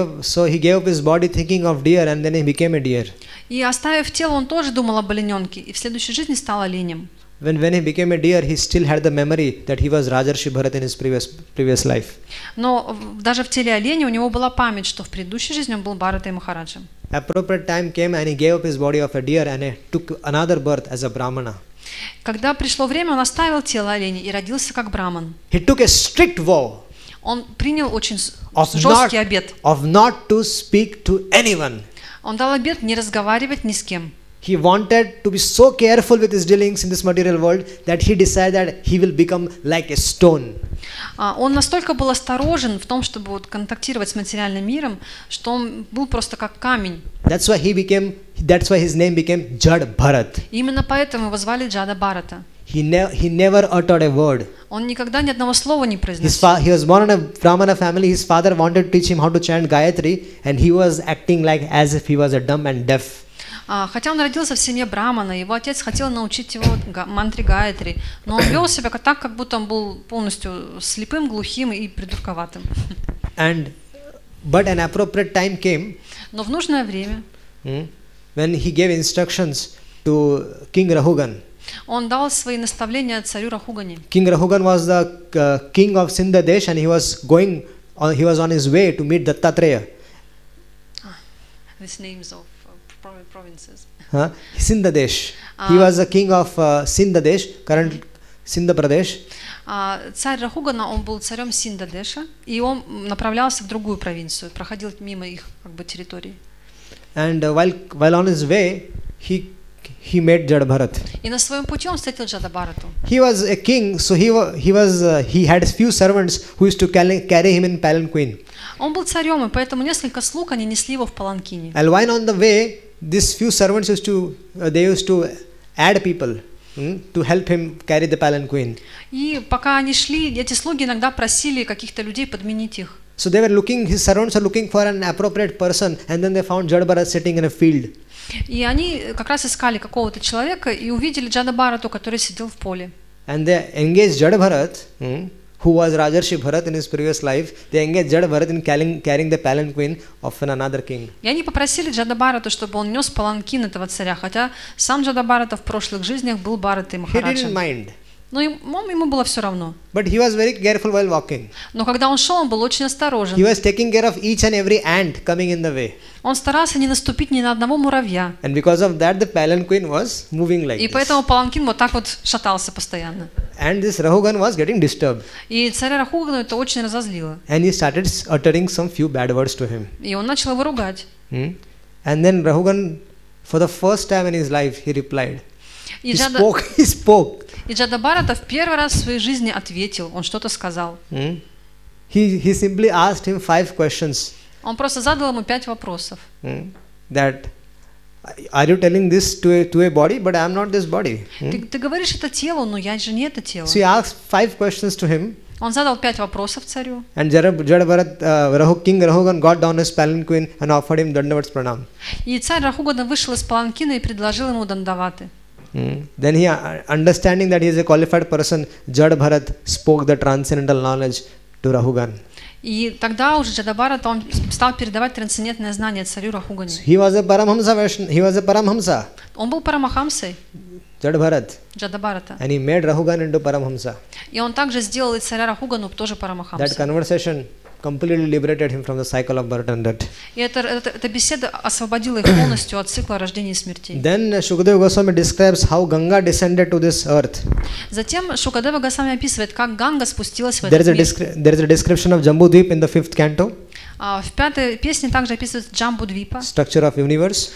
up his body thinking of deer, and then he became a deer. И оставив тело, он тоже думал об олененке, и в следующей жизни стал оленем. When he became a deer, he still had the memory that he was Rajarshi Bharat in his previous life. Но даже в теле оленя у него была память, что в предыдущей жизни он был Бхаратой Махараджем. Appropriate time came and he gave up his body of a deer and he took another birth as a Brahmana. Когда пришло время, он оставил тело оленя и родился как браман. He took a strict vow. Он принял очень жесткий обет. Of not to speak to anyone. Он дал обет не разговаривать ни с кем. He wanted to be so careful with his dealings in this material world that he decided that he will become like a stone. Он настолько был осторожен в том, чтобы контактировать с материальным миром, что он был просто как камень. That's why his name became Jad Bharat. Именно поэтому его звали Джада Бхарата. He never uttered a word. Он никогда ни одного слова не произносил. He was born in a Brahmana family. His father wanted to teach him how to chant Gayatri, and he was acting like as if he was a dumb and deaf. Хотя он родился в семье брамана, его отец хотел научить его мантре Гаятри, но он вел себя так, как будто он был полностью слепым, глухим и придурковатым. But an appropriate time came. Но в нужное время, when he gave instructions to King Rahugan. Он дал свои наставления царю Рахугане. King Rahugan was the king of Sindhadesh, and he was on his way to meet Dattatreya. These names of provinces. Sindhadesh. He was the king of Sindhadesh, current Sindha Pradesh. Царь Рахугана, он был царем Синдадеша, и он направлялся в другую провинцию, проходил мимо их территории. And while on his way, he met Jada Bharat. И на своем пути он встретил Джада Бхарату. He was a king, so he had few servants who used to carry him in palanquin. Он был царем, и поэтому несколько слуг они несли его в паланкине. And while on the way, these few servants used to add people to help him carry the palanquin. И пока они шли, эти слуги иногда просили каких-то людей подменить их. So his servants were looking for an appropriate person, and then they found Jada Bharat sitting in a field. И они как раз искали какого-то человека и увидели Джада Бхарату, который сидел в поле. And they engaged Jada Bharat, who was Rajarshi Bharat in his previous life. They engaged Jada Bharat in carrying the palanquin of another king. И они попросили Джада Бхарату, чтобы он нес паланкин этого царя, хотя сам Джада Бхарата в прошлых жизнях был Бхаратой Махараджем. He didn't mind. Но ему было все равно. But he was very careful while walking. Но когда он шел, он был очень осторожен. He was taking care of each and every ant coming in the way. Он старался не наступить ни на одного муравья. And because of that, the palanquin was moving like И поэтому паланкин вот так вот шатался постоянно. And this Rahugan was getting disturbed. И царя Рахугану это очень разозлило. And he started uttering some few bad words to him. И он начал его ругать. And then Rahugan, for the first time in his life, he replied. He spoke. И Джада Бхарата в первый раз в своей жизни ответил, он что-то сказал. He simply asked him 5 questions. Он просто задал ему 5 вопросов. That are you telling this to a body? But I am not this body. Ты говоришь это телу, но я же не это тело. So he asked 5 questions to him. Он задал 5 вопросов царю. And King Rahugan got down his palanquin and offered him Dandavats Pranam. И царь Рахугана вышел из паланкина и предложил ему дандаваты. Then he, understanding that he is a qualified person, Jad Bharat spoke the transcendental knowledge to Rahugan. И тогда уже Джадабхарата он стал передавать трансцендентное знание царю Рахугане. He was a Paramhamsa. Он был Парамахамсой. Джадабхарата. And he made Rahugan into Paramhamsa. И он также сделал и царя Рахугану тоже Парамахамсой. That conversation completely liberated him from the cycle of birth and death. И эта беседа освободила их полностью от цикла рождения и смерти. Then Shukadeva Goswami describes how Ganga descended to this earth. Затем Шукадева Госвами описывает, как Ганга спустилась в этот мир. There is a description of Jambudvip in the 5th canto. В 5-й песне также описывается Джамбудвипа. Structure of universe.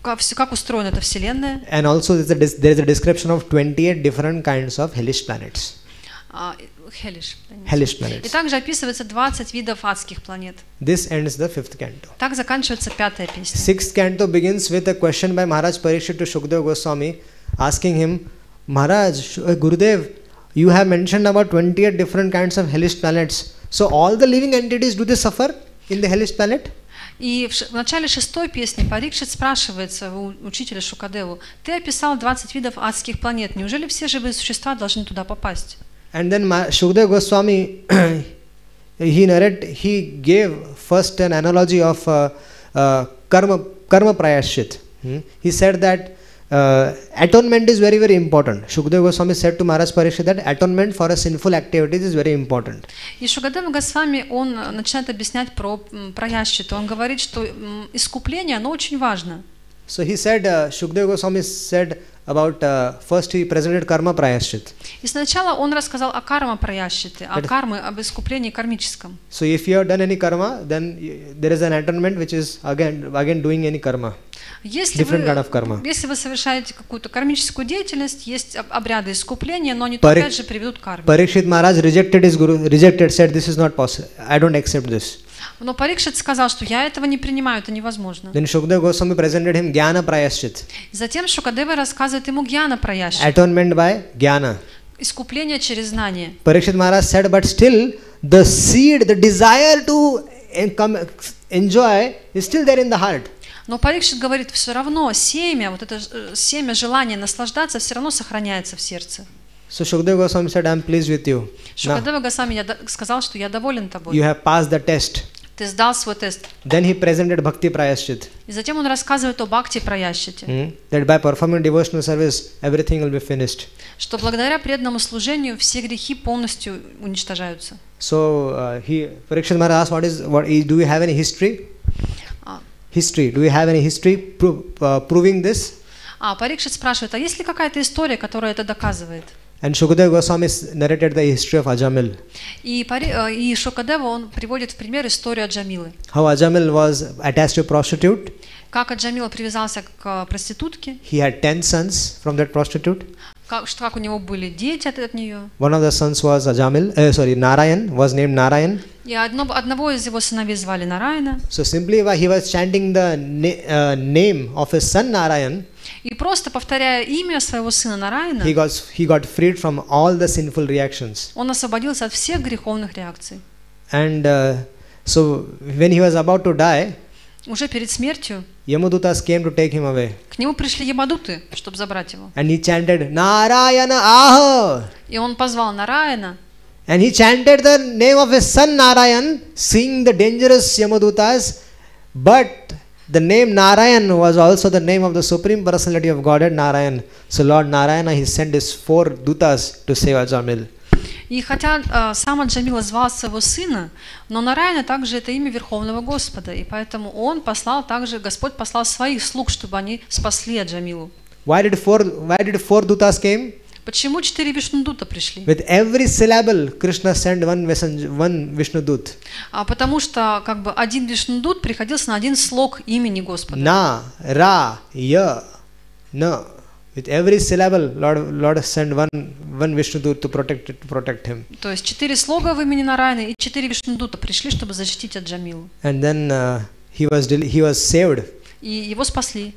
Как устроена эта вселенная. And also there is a description of 28 different kinds of hellish planets. Hellish planets. И также описывается 20 видов адских планет. This ends the 5th canto. Так заканчивается 5-я песня. 6th canto begins with a question by Maharaj Parikshit to Shukadeva Goswami, asking him, Maharaj, Gurudev, you have mentioned about 28 different kinds of hellish planets. So all the living entities, do they suffer in the hellish planet? И в начале 6-й песни Парикшит спрашивает своего учителя Шукадеву: ты описал 20 видов адских планет, неужели все живые существа должны туда попасть? And then Shukadeva Goswami, he gave first an analogy of karma prayashit. He said that atonement is very, very important. Shukadeva Goswami said to Maharaj Parikshit that atonement for a sinful activity is very important. И Шукадева Госвами, он начинает объяснять про праяшчиту. Он говорит, что искупление, оно очень важно. So he said, Shukadeva Goswami said about, first he presented karma prayashit. И сначала он рассказал о карма праяшчите, о карме, об искуплении кармическом. So if you have done any karma, then there is an atonement which is again doing any karma. Если вы совершаете какую-то кармическую деятельность, есть обряды искупления, но они опять же приведут к карме. Parikshit Maharaj rejected, said this is not possible. I don't accept this. Но Парикшит сказал, что я этого не принимаю, это невозможно. Then Shukadeva Goswami presented him Jnana Prayashchit. Затем Шукадева рассказывает ему Гьяна Праяшчит. Atonement by Jnana. Искупление через знание. Parikshit Maharaj said, but still the seed, the desire to enjoy is still there in the heart. Но Парикшит говорит, все равно семя, вот это семя желания наслаждаться все равно сохраняется в сердце. So Shukadeva Goswami said, I am pleased with you. Шукадева Госвами сказал, что я доволен тобой. You have passed the test. Ты сдал свой тест. Then he presented Bhakti Prayashchit. И затем он рассказывает о Бхакти Праяшчите. That by performing devotional service, everything will be finished. Что благодаря преданному служению все грехи полностью уничтожаются. So Parikshit Maharaj asked, do you have any history? History. Do you have any history proving this? Парикшит спрашивает, а есть ли какая-то история, которая это доказывает? And Shukadeva Goswami narrated the history of Ajamil. И Шукадева он приводит в пример историю Аджамилы. How Ajamil was attached to a prostitute. Как Аджамила привязался к проститутке. He had 10 sons from that prostitute. Как у него были дети от нее. One of the sons was Narayan, was named Narayan. И одного из его сыновей звали Нараяна. So simply while he was chanting the name of his son Narayan, и просто повторяя имя своего сына Нараяна, he got freed from all the sinful reactions. Он освободился от всех греховных реакций. And so when he was about to die, уже перед смертью, Yamadutas came to take him away. К нему пришли Ямадуты, чтобы забрать его. And he chanted Narayana Aho. И он позвал Нараяна. And he chanted the name of his son Narayan, seeing the dangerous Yamadutas, but the name Narayan was also the name of the Supreme Personality of Godhead, Narayan. So Lord Narayana, he sent his 4 dutas to save Ajamil. И хотя сам Аджамила звал своего сына, но Нараяна также это имя Верховного Господа, и поэтому он послал также, Господь послал своих слуг, чтобы они спасли Аджамилу. Why did four dutas came? Почему 4 Вишнудута пришли? With every syllable, Krishna sent one Vishnudut. Потому что как бы один Вишнудут приходился на один слог имени Господа. Na, Ra, Ya, Na. With every syllable, Lord sent one Vishnudut to protect him. То есть 4 слога в имени Нараяны и 4 Вишнудута пришли, чтобы защитить Аджамилу. And then he was saved. и его спасли.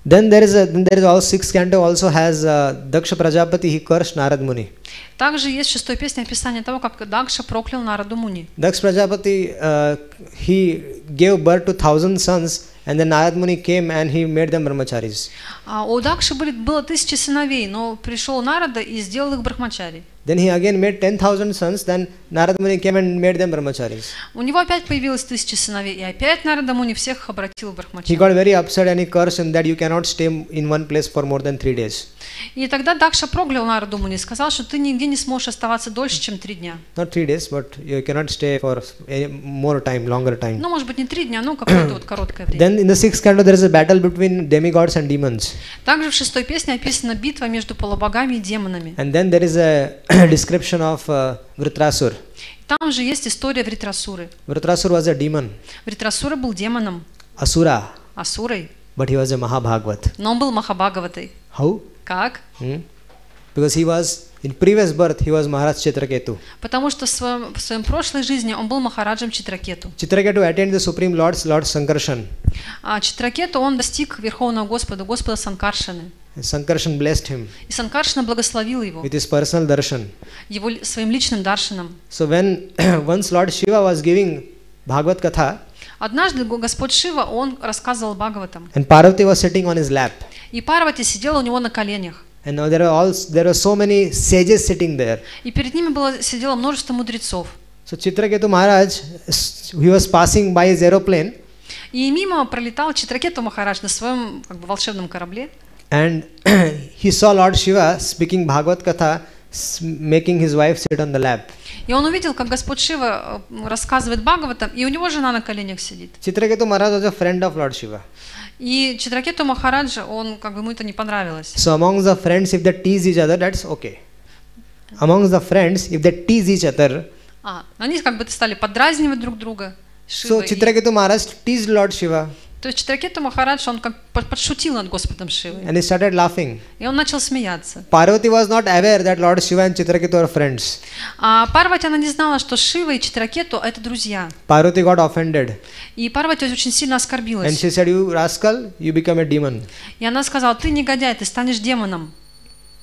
Then there is also sixth canto also has Daksha Prajapati, he cursed Narad Muni. Также есть в 6-й песне описание того, как Дакша проклял Нараду Муни. Daksha Prajapati, he gave birth to 1,000 sons, and then Narad Muni came and he made them brahmacharis. У Дакши было 1000 сыновей, но пришел Нарада и сделал их брахмачари. Then he again made 10,000 sons, then Narad Muni came and made them brahmacharis. У него опять появилось 1000 сыновей, и опять Нарада Муни всех обратил в He брахмачари. got very upset and he cursed him that you cannot stay in one place for more than 3 days. И тогда Дакша проклял Нараду Муни и сказал, что ты нигде не сможешь оставаться дольше, чем 3 дня. Not 3 days, but you cannot stay for more time, longer time. Ну, может быть, не 3 дня, но какое-то вот короткое время. Then in the sixth canto there is a battle between demigods and demons. Также в 6-й песне описана битва между полубогами и демонами. And then there is a description of Vritrasur. Там же есть история Вритрасуры. Vritrasur was a demon, Вритрасура был демоном, Asura, асурой, but he was a Mahabhagavat. но он был Махабхагаватой. How? Как? Because he was, in previous birth, he was Maharaj Chitraketu. Потому что в своем прошлой жизни он был Махараджем Читракету. Chitraketu attained the Supreme Lord Sankarshan. А Читракету он достиг Верховного Господа, Господа Санкаршаны. Sankarshan blessed him И Санкаршана благословил его, with his personal darshan. его своим личным даршаном. So when once Lord Shiva was giving Bhagavad Katha, Однажды Господь Шива, он рассказывал Бхагаватам. and Parvati was sitting on his lap, И Парвати сидела у него на коленях. and now there were so many sages sitting there. И перед ними сидело множество мудрецов. So Chitraketu Maharaj, he was passing by his aeroplane, И мимо пролетал Читракету Махарадж на своем волшебном корабле. and he saw Lord Shiva speaking Bhagavad Katha, making his wife sit on the lap. И он увидел, как Господь Шива рассказывает Бхагаватам, и у него жена на коленях сидит. Chitraketu Maharaj was a friend of Lord Shiva. И Читракету Махараджа, ему это не понравилось. So amongst the friends, if they tease each other, that's okay. Amongst the friends, if they tease each other, Они стали подразнивать друг друга. so Chitraketu Maharaj teased Lord Shiva, То есть Читракету Махарадж, он подшутил над Господом Шивой. and he started laughing. И он начал смеяться. Parvati was not aware that Lord Shiva and Chitraketu are friends. А Парвати, она не знала, что Шива и Читракету это друзья. Parvati got offended, И Парвати очень сильно and оскорбилась. she said, "You rascal, you become a demon." И она сказала: ты негодяй, ты станешь демоном.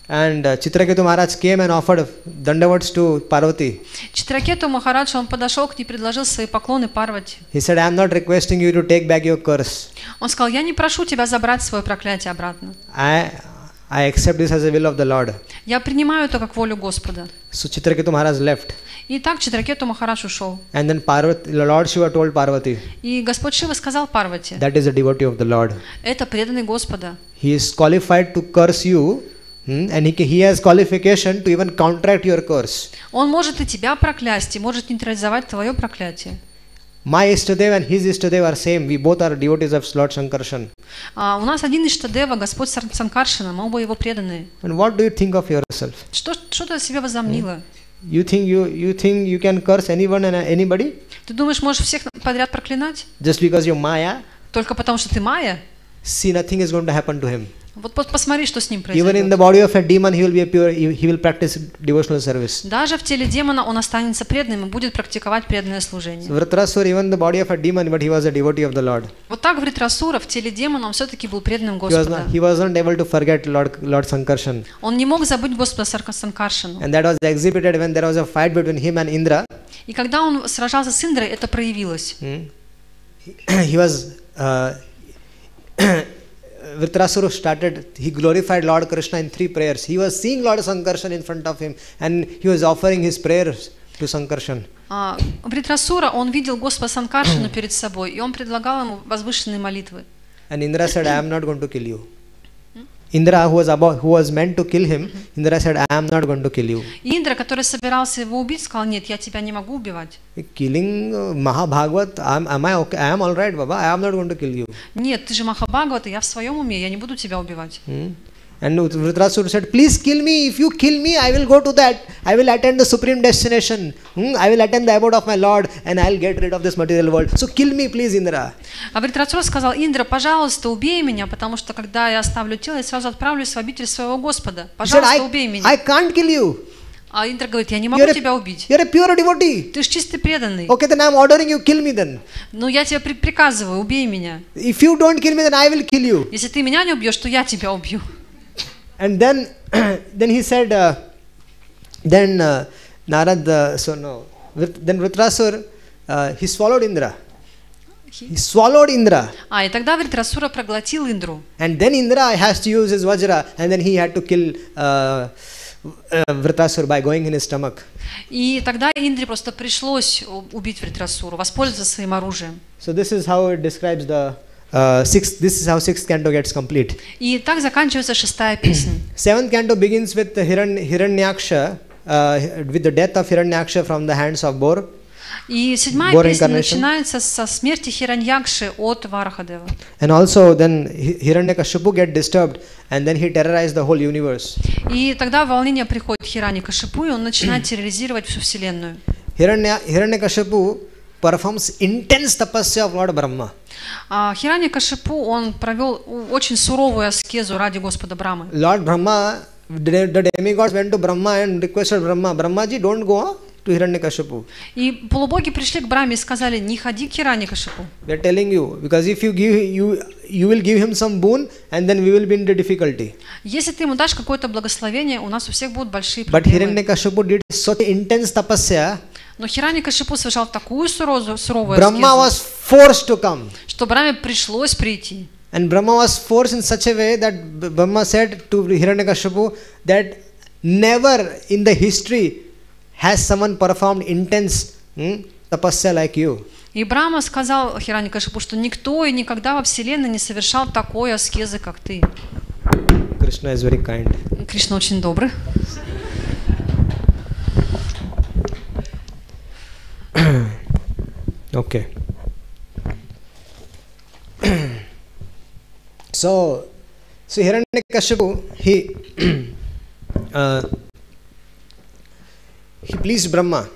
And Chitraketu Maharaj came and offered dandavats to Parvati. Читракету Махарадж, он подошел к ней и предложил свои поклоны Парвати. He said, "I am not requesting you to take back your curse. Он сказал: я не прошу тебя забрать свое проклятие обратно. I accept this as a will of the Lord." Я принимаю это как волю Господа. So Chitraketu Maharaj left. И так Читракету Махарадж ушел. And then Lord Shiva told Parvati, И Господь Шива сказал Парвати: "That is a devotee of the Lord. это преданный Господа. He is qualified to curse you, and he has qualification to even counteract your curse. Он может и тебя проклясть, и может нейтрализовать твое проклятие. My Ishtadev and his Ishtadev are same. We both are devotees of Lord Sankarshan. У нас один Иштадева, Господь Санкаршана, мы оба его преданные. And what do you think of yourself? Что ты о себе возомнила? You think you can curse anyone and anybody Ты думаешь, можешь всех подряд проклинать? just because you're Maya? Только потому, что ты Майя? See, nothing is going to happen to him. Вот посмотри, что с ним Even in произойдет. the body of a demon, he will be a pure. He will practice devotional service. Даже в теле демона он останется преданным и будет практиковать преданное служение. Vritrasur, even the body of a demon, but he was a devotee of the Lord. Вот так Вритрасура в теле демона он все-таки был преданным He Господа. was not able to forget Lord Sankarshan. Он не мог забыть Господа Санкаршану. And that was exhibited when there was a fight between him and Indra. И когда он сражался с Индрой, это проявилось. He was Vritrasura started, he glorified Lord Krishna in 3 prayers. He was seeing Lord Sankarshan in front of him and he was offering his prayers to Sankarshan. Вритрасура, он видел Господа Санкаршану перед собой, и он предлагал ему возвышенные молитвы. And Indra said, "I am not going to kill you." Indra, who was meant to kill him, Indra said, "I am not going to kill you." И Индра, который собирался его убить, сказал: нет, я тебя не могу убивать. Killing Mahabhagavat, am I okay? I am all right, Baba. I am not going to kill you. Нет, ты же Махабхагавата, я в своем уме, я не буду тебя убивать. And Vritrasura said, "Please kill me. If you kill me, I will go to that. I will attain the supreme destination. I will attain the abode of my Lord, and I will get rid of this material world. So kill me, please, Indra." А Вритрасура сказал: Индра, пожалуйста, убей меня, потому что когда я оставлю тело, я сразу отправлюсь в обитель своего Господа. He said, Пожалуйста, убей меня. I can't kill you. А Индра говорит, я не могу тебя убить. You're a pure devotee. Ты ж чистый преданный. Okay, then I'm ordering you, kill me then. Ну, я тебе приказываю, убей меня. If you don't kill me, then I will kill you. Если ты меня не убьешь, то я тебя убью. And then he said, Narad, then Vritrasur, he swallowed Indra. He swallowed Indra. И тогда Вритрасура проглотил Индру. And then Indra has to use his Vajra, and then he had to kill Vritrasur by going in his stomach. И тогда Индре просто пришлось убить Вритрасуру, воспользоваться своим оружием. So this is how it describes the this is how sixth canto gets complete. И так заканчивается 6-я песня. Seventh canto begins with the Hiranyaksha, with the death of Hiranyaksha from the hands of Bor. И 7-я песня начинается со смерти Хираньякши от Варахадева. And also then Hiranyakashipu get disturbed, and then he terrorized the whole universe. И тогда волнение приходит к Хираньякашипу, и он начинает терроризировать всю вселенную. Hiranyakashipu performs intense tapasya of Lord Brahma. Хираньякашипу он провел очень суровую аскезу ради Господа Брамы. Lord Brahma, the demigods went to Brahma and requested Brahmaji, don't go to Hiranyakashipu. И полубоги пришли к Браме и сказали, не ходи к Хираньякашипу. They are telling you, because if you will give him some boon, and then we will be in the difficulty. Если ты ему дашь какое-то благословение, у нас у всех будут большие But проблемы. Hiranyakashipu did such intense tapasya. Но Хираньякашипу совершал такую суровую Brahma was аскезу, forced to come. что Браме пришлось прийти. And Brahma was forced in such a way that Brahma said to Hiranyakashipu that never in the history has someone performed intense tapasya like you. И Брахма сказал Хираньякашипу, что никто и никогда во вселенной не совершал такой аскезы, как ты. Krishna is very kind. Кришна очень добрый. Okay. So Hiranyakashipu, he pleased Brahma.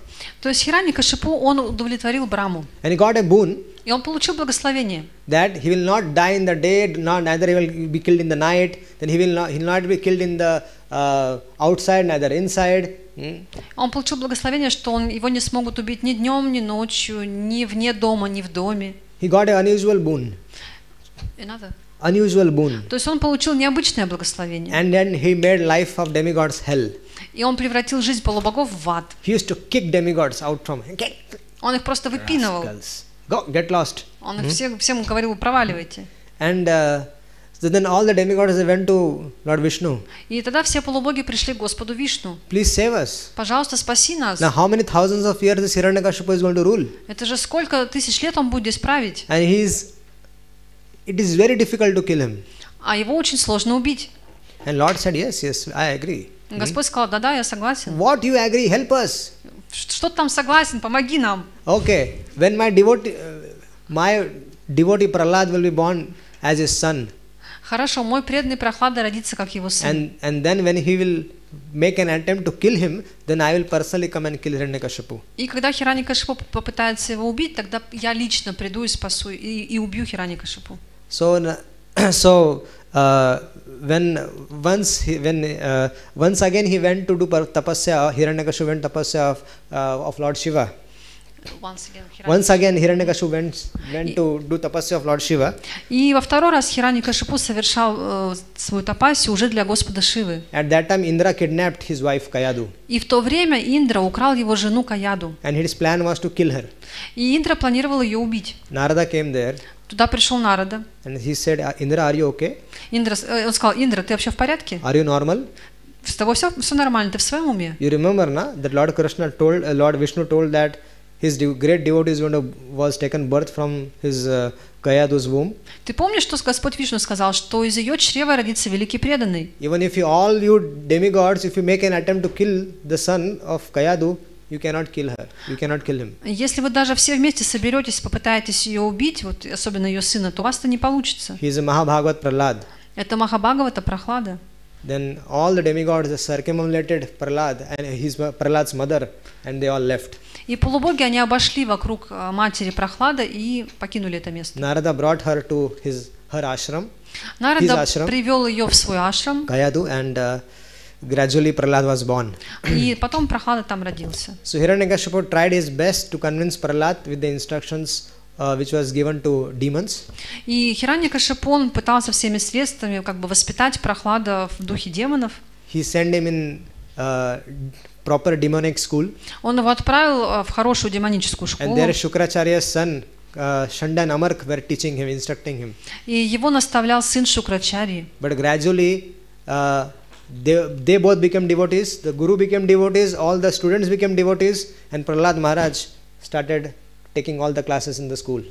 То есть Хираньякашипу, он удовлетворил Браму. And he got a boon. И он получил благословение. That he will not die in the day, neither he will be killed in the night. Then he'll not be killed in the outside, neither inside. Он получил благословение, что его не смогут убить ни днем, ни ночью, ни вне дома, ни в доме. He got an unusual boon. Unusual boon. То есть он получил необычное благословение. And then he made life of demigods hell. И он превратил жизнь полубогов в ад. He used to kick demigods out from him. Он их просто выпинывал. Go, get lost. Он их всем говорил, проваливайте. And so then all the demigods went to Lord Vishnu. И тогда все полубоги пришли к Господу Вишну. Please save us. Пожалуйста, спаси нас. Now how many thousands of years this Hiranyakashipu is going to rule? Это же сколько тысяч лет он будет здесь править. And it is very difficult to kill him. А его очень сложно убить. And Lord said, yes, I agree. Господь сказал, да, я согласен. What you agree? Help us. Что ты там согласен? Помоги нам. Okay, when my devotee Prahlad will be born as his son. Хорошо, мой преданный Прохлада родится как его сын. And then when he will make an attempt to kill him, then I will personally come and kill Hiranyakashipu. И когда Хираньякашипу попытается его убить, тогда я лично приду и спасу и убью Хираньякашипу. So once again he went to do tapasya, Hiranyakashipu went tapasya of Lord Shiva. Once again Hiranyakashipu went to do tapasya of Lord Shiva. И во второй раз Хираньякашипу совершал свою тапасию уже для Господа Шивы. At that time Indra kidnapped his wife Kayadu. И в то время Индра украл его жену Каяду. And his plan was to kill her. И Индра планировал ее убить. Narada came there. Туда пришел Нарада. And he said, Indra, are you okay? Он сказал, Индра, ты вообще в порядке? Are you normal? С тобой все нормально, ты в своем уме? You remember, that Lord Krishna told, Lord Vishnu told that his great devotee was taken birth from his Kayadu's womb. Ты помнишь, что Господь Вишну сказал, что из ее чрева родится великий преданный? Even if all you demigods, if you make an attempt to kill the son of Kayadu, you cannot kill her. You cannot kill him. Если вы даже все вместе соберетесь, попытаетесь ее убить, вот особенно ее сына, то у вас это не получится. He is a Mahabhagavat Prahlad. Это Махабхагавата Прохлада. Then all the demigods circumambulated Prahlad and Prahlad's mother, and they all left. И полубоги, они обошли вокруг матери Прохлада и покинули это место. Narada brought her to her ashram. Нарада привел ее в свой ашрам. Kayadu, and gradually Prahlad was born. И потом Прохлада там родился. So Hiranyakashipu tried his best to convince Prahlad with the instructions which was given to demons. И Хираньякашипу, он пытался всеми средствами как бы воспитать Прохлада в духе демонов. He sent him in proper demonic school. Он его отправил в хорошую демоническую And школу. there Shukracharya's son Shanda and Amark were teaching him, instructing him. И его наставлял сын Шукрачарьи. But gradually they both became devotees. The Guru became devotees. All the students became devotees. And Prahlad Maharaj started taking all the classes in the school.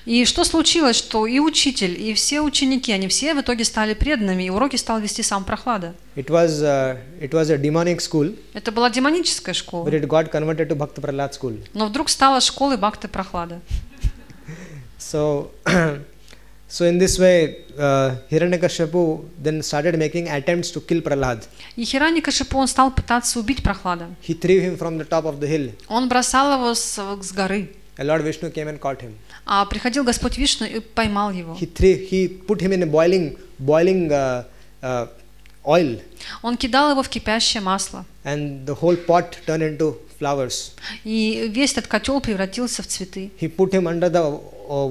И что случилось, что и учитель, и все ученики, они все в итоге стали преданными, и уроки стал вести сам Прохлада. It was a demonic school, Это была демоническая школа, but it got converted to Bhakta Prahlad school. но вдруг стала школой Бхакты Прохлада. So in this way, Hiranyakashipu then started making attempts to kill Prahlad. И Хираньякашипу, он стал пытаться убить Прохлада. He threw him from the top of the hill. Он бросал его с горы. And Lord Vishnu came and caught him. А приходил Господь Вишну и поймал его. He put him in a boiling oil. Он кидал его в кипящее масло. And the whole pot turned into flowers. И весь этот котел превратился в цветы. He put him under the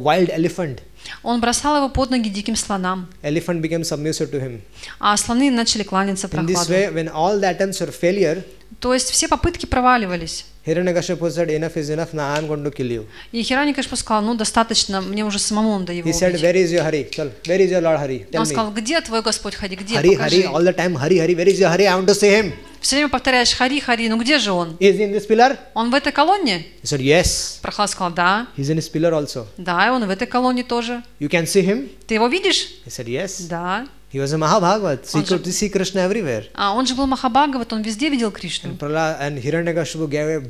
wild elephant. Он бросал его под ноги диким слонам. Elephant became submissive to him. А слоны начали кланяться In this Прохладу. way, when all the attempts were failure, То есть все попытки проваливались. Hiranyakashipu said, enough is enough, now I am going to kill you. И Хираньякашипу сказал, ну достаточно, мне уже самому надо его He said, убить. where is your Hari? Where is your Lord Hari? Tell Он me. сказал, где твой Господь Хари, где, Hari, Hari, покажи. all the time, Hari, Hari, where is your Hari? I want to see him. Все время повторяешь, Хари, Хари, ну где же он? Is he in this pillar? Он в этой колонне? He said, yes. Прохлад сказал, да, He's in his pillar also. да, и он в этой колонне тоже. You can see him? Ты его видишь? He said, yes. Да. He was a Mahabhagavat. So he Он же- could see Krishna everywhere. А он же был Махабхагават, он везде видел Кришну. And Hiranyakashipu gave a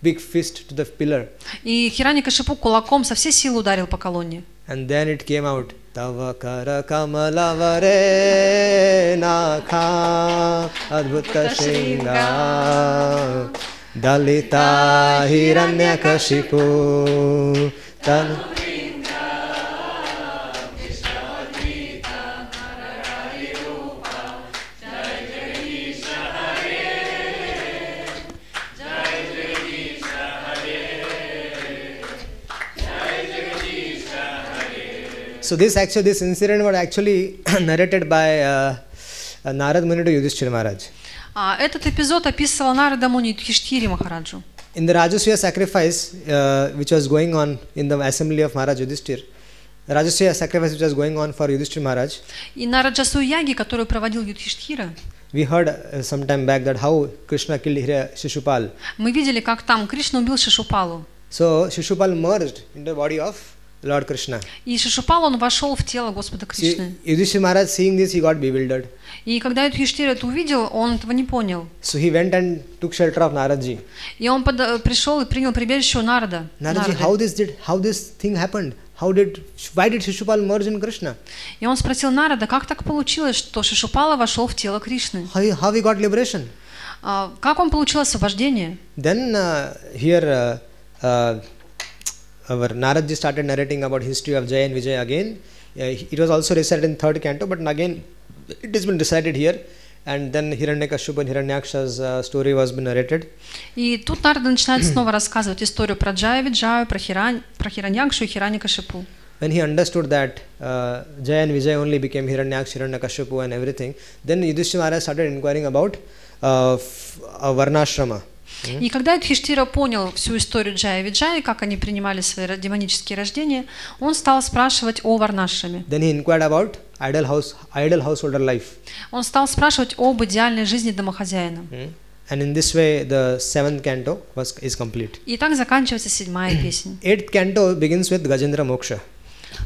big fist to the pillar. И Хираньякашипу кулаком со всей силы ударил по колонне. And then it came out. Tava kara kamala vare nakha adbhuta shringa dalita hiranyakashipu tan. So this incident was actually narrated by Narad Muni to Yudhishthira Maharaj. Этот эпизод описывал Нарада Муни Юдхиштхире Махараджу. In the Rajasuya sacrifice which was going on in the assembly of Maharaj Yudhishthira, Rajasuya sacrifice which was going on for Yudhishthira Maharaj, И на Раджасую яги, которую проводил Юдхиштхира, we heard some time back that how Krishna killed Shishupal. мы видели, как там Кришна убил Шишупалу. So Shishupal merged into the body of Lord Krishna. И Шишупал, он вошел в тело Господа Кришны. Yudhishthira Maharaj, seeing this, he got bewildered. И когда Юдхиштхира это увидел, он этого не понял. So he went and took shelter of Naradji. И он пришел и принял прибежище у Нарада. Naradji, how this thing happened? Why did Shishupal merge in Krishna? И он спросил Нарада, как так получилось, что Шишупала вошел в тело Кришны? How he got liberation? Как он получил освобождение? Then here our Naradji started narrating about history of Jaya and Vijay again. It was also recited in 3rd canto, but again it has been recited here. And then Hiranyakashipu and Hiranyaksha's story was been narrated. И тут Нарада начинает снова рассказывать историю про Джая Виджаю, про Хираньякшу и Хираньякашипу. When he understood that Jaya and Vijay only became Hiranyaksha, Hiranyakashipu and everything, then Yudhishthira Maharaj started inquiring about Varnashrama. И когда Юдхиштхира понял всю историю Джая Виджая, как они принимали свои демонические рождения, он стал спрашивать о Варнашраме. Then he inquired about ideal householder life. Он стал спрашивать об идеальной жизни домохозяина. And in this way, the 7th canto is complete. И так заканчивается 7-я песня. 8th canto begins with Gajendra Moksha.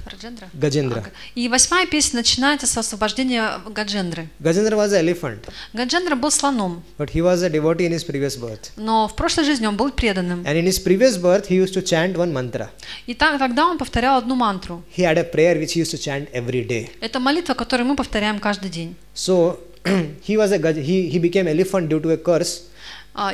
Раджендра? Gajendra. И 8-я песня начинается с освобождения Гаджендры. Gajendra was an elephant, Гаджендра был слоном, but he was a devotee in his previous birth. но в прошлой жизни он был преданным. And in his previous birth, he used to chant one mantra. И тогда он повторял одну мантру. He had a prayer which he used to chant every day. Это молитва, которую мы повторяем каждый день. So he became elephant due to a curse.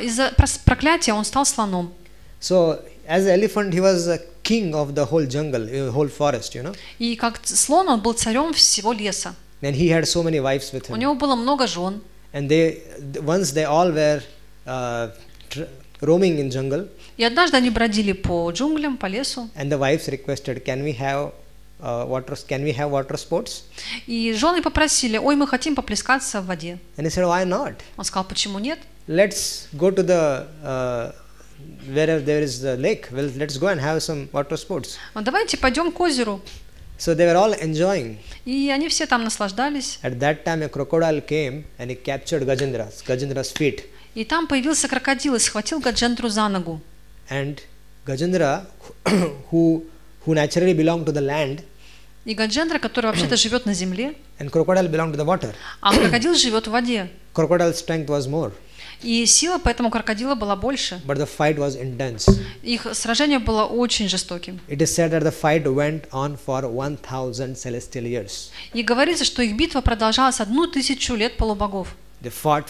Из-за проклятия он стал слоном. So as an elephant, he was a king of the whole jungle, whole forest, you know. И как слон он был царем всего леса. And he had so many wives with У him. него было много жен. And once they all were roaming in jungle. И однажды они бродили по джунглям, по лесу. And the wives requested, can we have water sports? И жены попросили, ой, мы хотим поплескаться в воде. And he said, why not? Он сказал, почему нет? Let's go to the wherever there is the lake. Well, let's go and have some water sports. Давайте пойдем к озеру. So they were all enjoying. И они все там наслаждались. At that time, a crocodile came and he captured Gajendra's feet. И там появился крокодил и схватил Гаджендру за ногу. And Gajendra, who naturally belonged to the land, И Гаджендра, который вообще-то живет на земле, and crocodile belonged to the water. а крокодил живет в воде. Crocodile's strength was more, И сила поэтому крокодила была больше. but the fight was intense. Их сражение было очень жестоким. It is said that the fight went on for 1000 celestial years. И говорится, что их битва продолжалась 1000 лет полубогов. They fought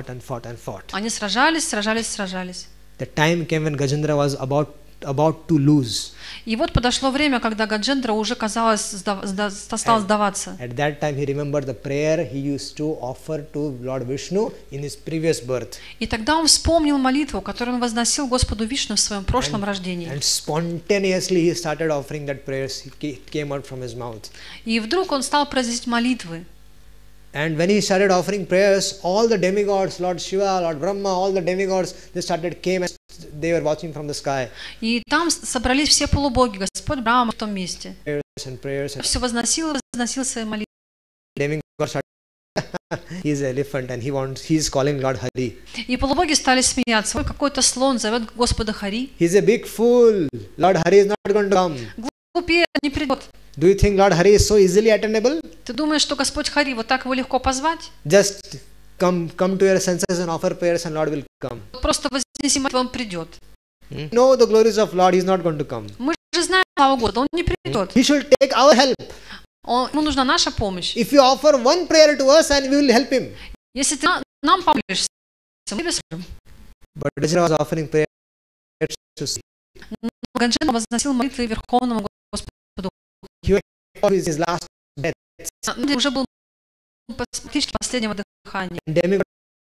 and fought. Они сражались. The time came when Gajendra was about to lose. И вот подошло время, когда Гаджендра уже, казалось, стал сдаваться. At that time, he remembered the prayer he used to offer to Lord Vishnu in his previous birth. И тогда он вспомнил молитву, которую он возносил Господу Вишну в своем прошлом рождении. And spontaneously he started offering that prayer. It came out from his mouth. И вдруг он стал произносить молитвы. And when he started offering prayers, all the demigods, Lord Shiva, Lord Brahma, all the demigods, came and they were watching from the sky. И там собрались все полубоги, Господь Брахма в том месте. Prayers and Все возносил свои молитвы. demigods started. He's an elephant and he's calling Lord Hari. И полубоги стали смеяться. Ой, какой-то слон зовет Господа Хари. He's a big fool. Lord Hari is not going to come. Глупее не придет. Do you think Lord Hari is so easily attainable? Ты думаешь, что Господь Хари, вот так его легко позвать? Just come to your senses and offer prayers and Lord will come. Просто вознеси молитву, он придет. No, the glories of Lord, he's not going to come. Мы же знаем славу Господа, он не придет. He should take our help. Ему нужна наша помощь. If you offer one prayer to us and we will help him. Если ты нам помолишься, мы тебе скажем. But Gajendra was offering prayers to see. Гаджендра возносил молитвы Верховному Господу. He was his last breath. Уже был практически последнего дыхания. And demigods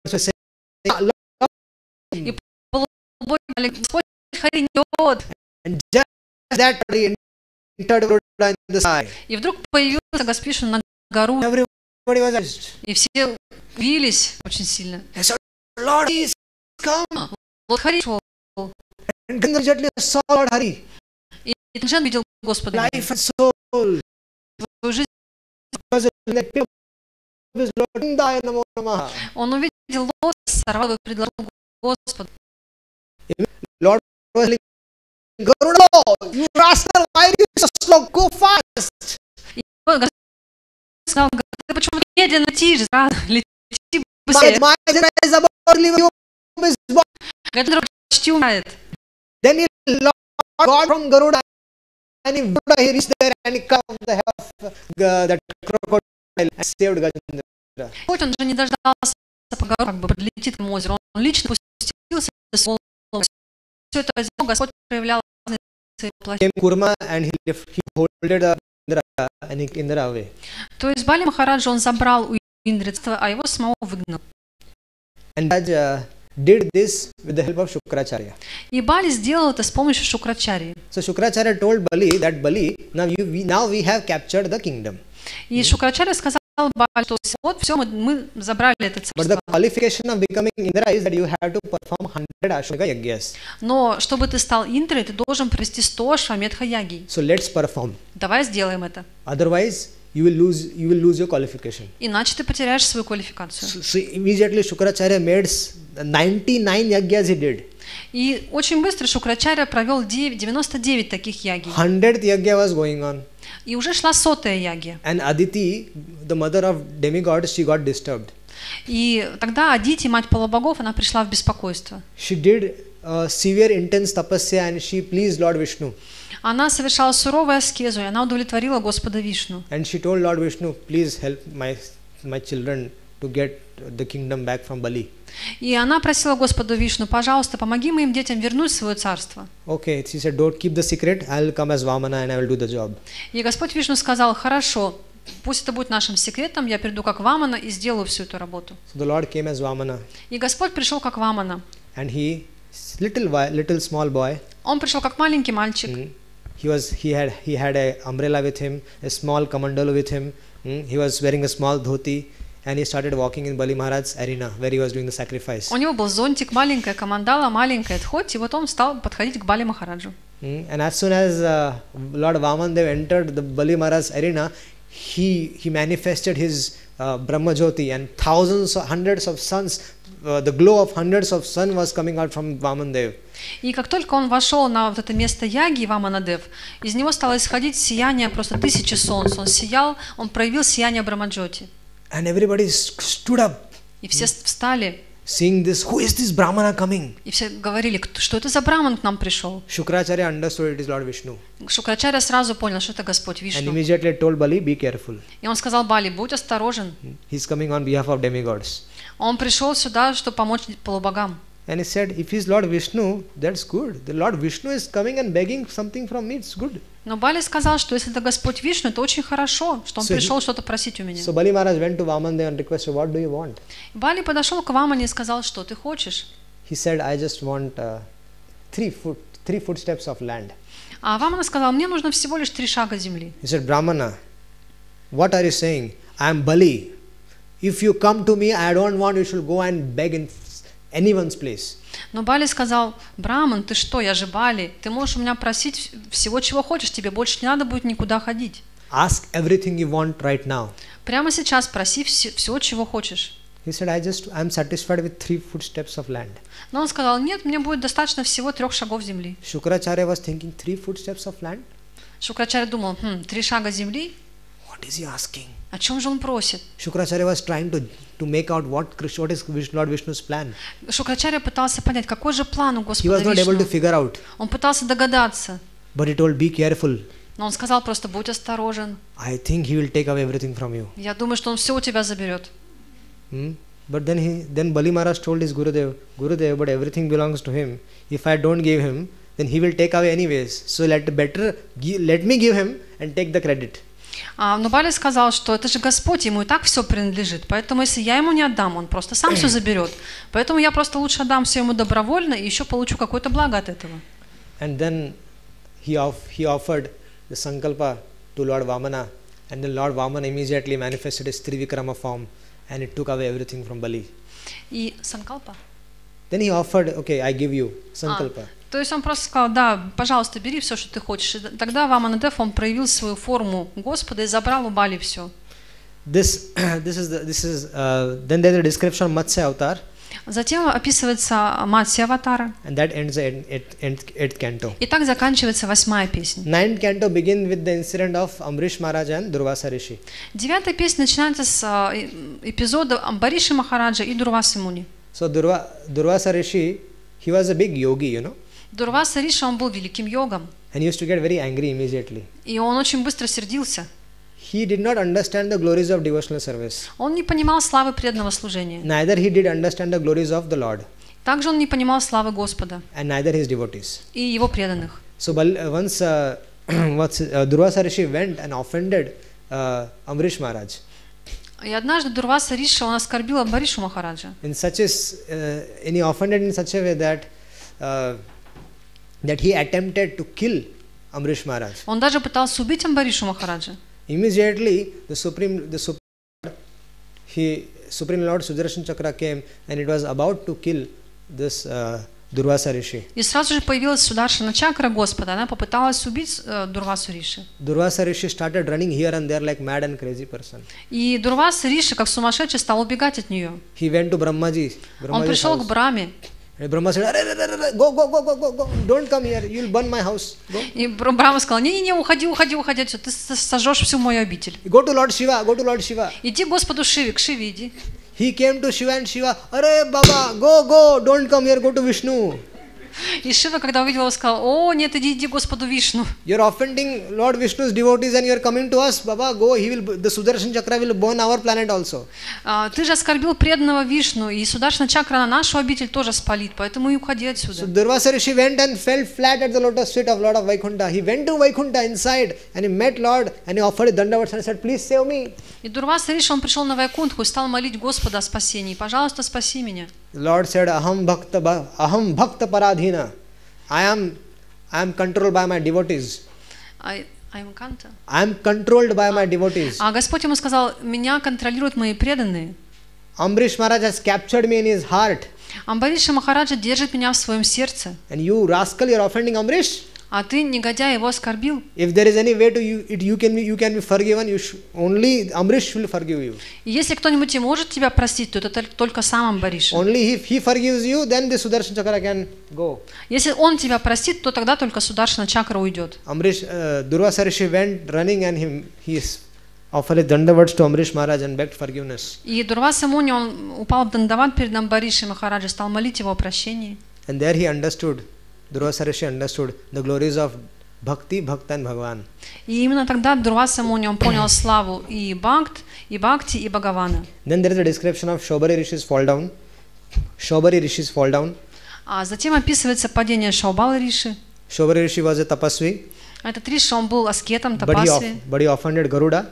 were saying, И полубоги говорили, Господь Хари не идет. and just that he entered Garuda in the sky. И вдруг появился Господь Вишну на гору, Everybody was amazed. и все удивились очень сильно. They said, Lord, please come. Лорд Хари шел, And Gajendra immediately saw Lord Hari. и Гаджендра видел Господа. Life and soul. Свою жизнь. Was it like his Lord Indaya Namo Namaha. Он увидел лотос, сорвал и предложил Господу. Lord was like, Garuda, you rascal, why are you so slow? Go fast. И Господь сказал, ты почему медленно летишь? Лети My быстрее. Gajendra is about to leave you his body. Гаджендра почти умирает. Then he Lord God from Garuda, and he reached there and he cut off the head of that crocodile and saved Gajendra. Хоть он же не дождался, пока как бы подлетит к озеру, он лично спустился с волнами. Все это сделал, Господь проявлял свои плохие. Came Kurma and he holded Indra and he Indra away. То есть Бали Махараджа он забрал у Индры, а его самого выгнал. And Raj did this with the help of Shukracharya. И Бали сделал это с помощью Шукрачарьи. So Shukracharya told Bali that Bali, now we have captured the kingdom. И Шукрачарья сказал Бали, что вот все, мы забрали это But the царство. qualification of becoming Indra is that you have to perform 100 Ashwamedha yagyas. Но чтобы ты стал Индрой, ты должен провести 100 Ашвамедха ягий. So let's perform. Давай сделаем это. Otherwise, you will lose your qualification. Иначе ты потеряешь свою квалификацию. So immediately Shukracharya made 99 yagyas he did. И очень быстро Шукрачарья провел 99 таких ягий. 100th yagya was going on. И уже шла 100-я ягья. And Aditi, the mother of demigods, she got disturbed. И тогда Адити, мать полубогов, она пришла в беспокойство. She did severe intense tapasya and she pleased Lord Vishnu. Она совершала суровую аскезу, и она удовлетворила Господа Вишну. And she told Lord Vishnu, please help my children to get the kingdom back from Bali. И она просила Господа Вишну, пожалуйста, помоги моим детям вернуть свое царство. Okay, she said, don't keep the secret, I will come as Vamana and I will do the job. И Господь Вишну сказал, хорошо, пусть это будет нашим секретом, я приду как Вамана и сделаю всю эту работу. So the Lord came as Vamana, И Господь пришел как Вамана. and he, little small boy, Он пришел как маленький мальчик. he had a umbrella with him, a small kamandalo with him. He was wearing a small dhoti, and he started walking in Bali Maharaj's arena where he was doing the sacrifice. У него был зонтик, маленькая камандала, маленькая тхоть, и вот он стал подходить к Бали Махараджу. And as soon as Lord Vamandev entered the Bali Maharaj's arena, he manifested his Brahma Jyoti, and hundreds of suns, the glow of hundreds of sun was coming out from Vamandev. И как только он вошел на вот это место яги, Ваманадев, из него стало исходить сияние просто тысячи солнц. Он сиял, он проявил сияние Брамаджоти. And everybody stood up. И все встали. Seeing this, who is this Brahmana coming? И все говорили, что это за браман к нам пришел. Shukracharya understood it is Lord Vishnu. Шукрачарья сразу понял, что это Господь And Вишну. immediately told Bali, be careful. И он сказал Бали, будь осторожен. He's coming on behalf of demigods. Он пришел сюда, чтобы помочь полубогам. And he said, if he's Lord Vishnu, that's good. The Lord Vishnu is coming and begging something from me, it's good. Но Бали сказал, что если это Господь Вишну, это очень хорошо, что он пришел что-то просить у меня. So Bali Maharaj went to Vamandev and requested, what do you want? Бали подошел к Вамане и сказал, что ты хочешь. He said, I just want three footsteps of land. А Вамана сказал, мне нужно всего лишь 3 шага земли. He said, Brahmana, what are you saying? I am Bali. If you come to me, I don't want you should go and beg in anyone's place. Но Бали сказал, Браман, ты что, я же Бали, ты можешь у меня просить всего, чего хочешь, тебе больше не надо будет никуда ходить. Ask everything you want right now. Прямо сейчас проси всего, чего хочешь. He said, I'm satisfied with 3 footsteps of land. Но он сказал, нет, мне будет достаточно всего 3 шагов земли. Shukracharya was thinking, 3 footsteps of land? Шукрачарья думал, 3 шага земли? What is he asking? О чем же он просит? Shukracharya was trying to make out what is Lord Vishnu's plan. Шукрачарья пытался понять, какой же план у He Господа was not able to Вишну. figure out. Он пытался догадаться, But he told, be careful. но он сказал просто, будь осторожен. I think he will take away everything from you. Я думаю, что он все у тебя заберет. But then Bali Maharaj told his Gurudev, but everything belongs to him. If I don't give him, then he will take away anyways. So let me give him and take the credit. Но Бали сказал, что это же Господь, ему и так все принадлежит. Поэтому если я ему не отдам, он просто сам все заберет. Поэтому я просто лучше отдам все ему добровольно и еще получу какое-то благо от этого. And then he offered the sankalpa to Lord Vamana, and then Lord Vamana immediately manifested his Trivikrama form, and it took away everything from Bali. И санкалпа? Then he offered, okay, I give you sankalpa. То есть он просто сказал, да, пожалуйста, бери все, что ты хочешь. И тогда Ваманадев, он проявил свою форму Господа и забрал у Бали все. Then there's a description of Matsya avatar. Затем описывается Матсья аватара. And that ends the 8th canto. И так заканчивается 8-я песня. 9th canto begins with the incident of Amrish Maharaj and Durvasa Rishi. 9-я песня начинается с эпизода Амбариши Махараджа и Дурвасы Муни. So Durvasa Rishi, he was a big yogi, you know. Дурваса Риша, он был великим йогом. And he used to get very angry immediately. И он очень быстро сердился. He did not understand the glories of devotional service. Он не понимал славы преданного служения. Neither he did understand the glories of the Lord. Также он не понимал славы Господа. And neither his devotees. И его преданных. So once Durvasa Rishi went and offended Amrish Maharaj. И однажды Дурваса Риша, он оскорбил Амбаришу Махараджа. And he offended in such a way that he attempted to kill Amrish Maharaj. Он даже пытался убить Амбаришу Махараджа. Immediately, the Supreme Lord Sudarshan Chakra came, and it was about to kill this Durvasa Rishi. И сразу же появилась Сударшана Чакра Господа. Она попыталась убить Дурвасу Риши. Durvasa Rishi started running here and there like mad and crazy person. И Дурваса Риши, как сумасшедший, стал убегать от нее. He went to Brahmaji. Он пришел к Браме. Brahma said, go, don't come here, you'll burn my house. Go. И Брахма сказал, не, уходи отсюда, ты сожжешь всю мою обитель. Go to Lord Shiva. Иди к Господу Шиве, к Шиве иди. He came to Shiva and Shiva, Arey Baba, go, don't come here, go to Vishnu. И Шива, когда увидел его, сказал: о, нет, иди Господу Вишну. You're offending Lord Vishnu's devotees and you're coming to us. Baba, go. The Sudarshan Chakra will burn our planet also. Ты же оскорбил преданного Вишну, и Сударшана Чакра на нашу обитель тоже спалит, поэтому и уходи отсюда. So Durvasa Rishi went and fell flat at the lotus feet of Lord of Vaikuntha. He went to Vaikuntha inside and he met Lord and he offered dandavats and said, please save me. И Дурваса Риши, он пришел на Вайкунтху и стал молить Господа о спасении. Пожалуйста, спаси меня. The Lord said, Aham bhakta paradhina. I am controlled by my devotees. I am controlled by my devotees. А Господь ему сказал: меня контролируют мои преданные. Ambrish Maharaj has captured me in his heart. Амбариша Махараджа держит меня в своем сердце. And you rascal, you are offending Ambrish. А ты, негодяй, его оскорбил. If there is any way to you can be forgiven, only Ambrish will forgive you. И если кто-нибудь и может тебя простить, то это только сам Амбариша. Only if he forgives you, then the Sudarshan Chakra can go. Если он тебя простит, то тогда только Сударшана Чакра уйдет. Ambrish, Durvasa Rishi went running and he offered dandavats to Ambrish Maharaj and begged forgiveness. И Дурваса Муни, он упал в дандават перед Амбаришей Махараджей, стал молить его о прощении. And there he understood. Durvasa Rishi understood the glories of Bhakti, Bhakta and Bhagavan. И именно тогда Дурваса Муни, он понял славу и Бхакти, и Бхагавана. Then there is a description of Shobhari Rishi's fall down. Shobhari Rishi's fall down. А затем описывается падение Шаубалы Риши. Shobhari Rishi was a tapasvi. Этот Риша, он был аскетом, тапасви, but he offended Garuda.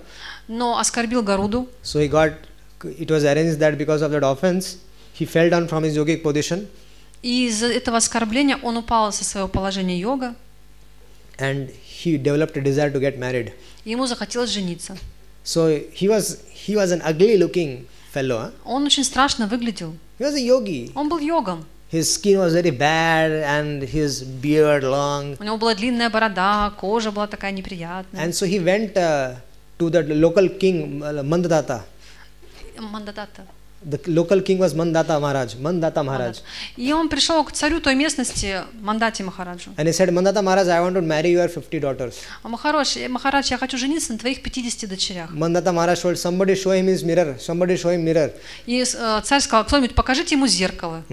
но оскорбил Гаруду. So it was arranged that because of that offense, he fell down from his yogic position. И из-за этого оскорбления он упал со своего положения йога. And he developed a desire to get married. И ему захотелось жениться. So he was an ugly looking fellow. Huh? Он очень страшно выглядел. He was a yogi. Он был йогом. His skin was very bad and his beard long. У него была длинная борода, кожа была такая неприятная. And so he went to the local king Mandadatta. Мандадата. The local king was Mandata Maharaj. И он пришел к царю той местности, Мандати Махараджу. And he said, Mandata Maharaj, I want to marry your 50 daughters. А Махарадж, я хочу жениться на твоих 50 дочерях. Mandata Maharaj told, somebody show him his mirror. Somebody show him mirror. И царь сказал: кто-нибудь покажите ему зеркало.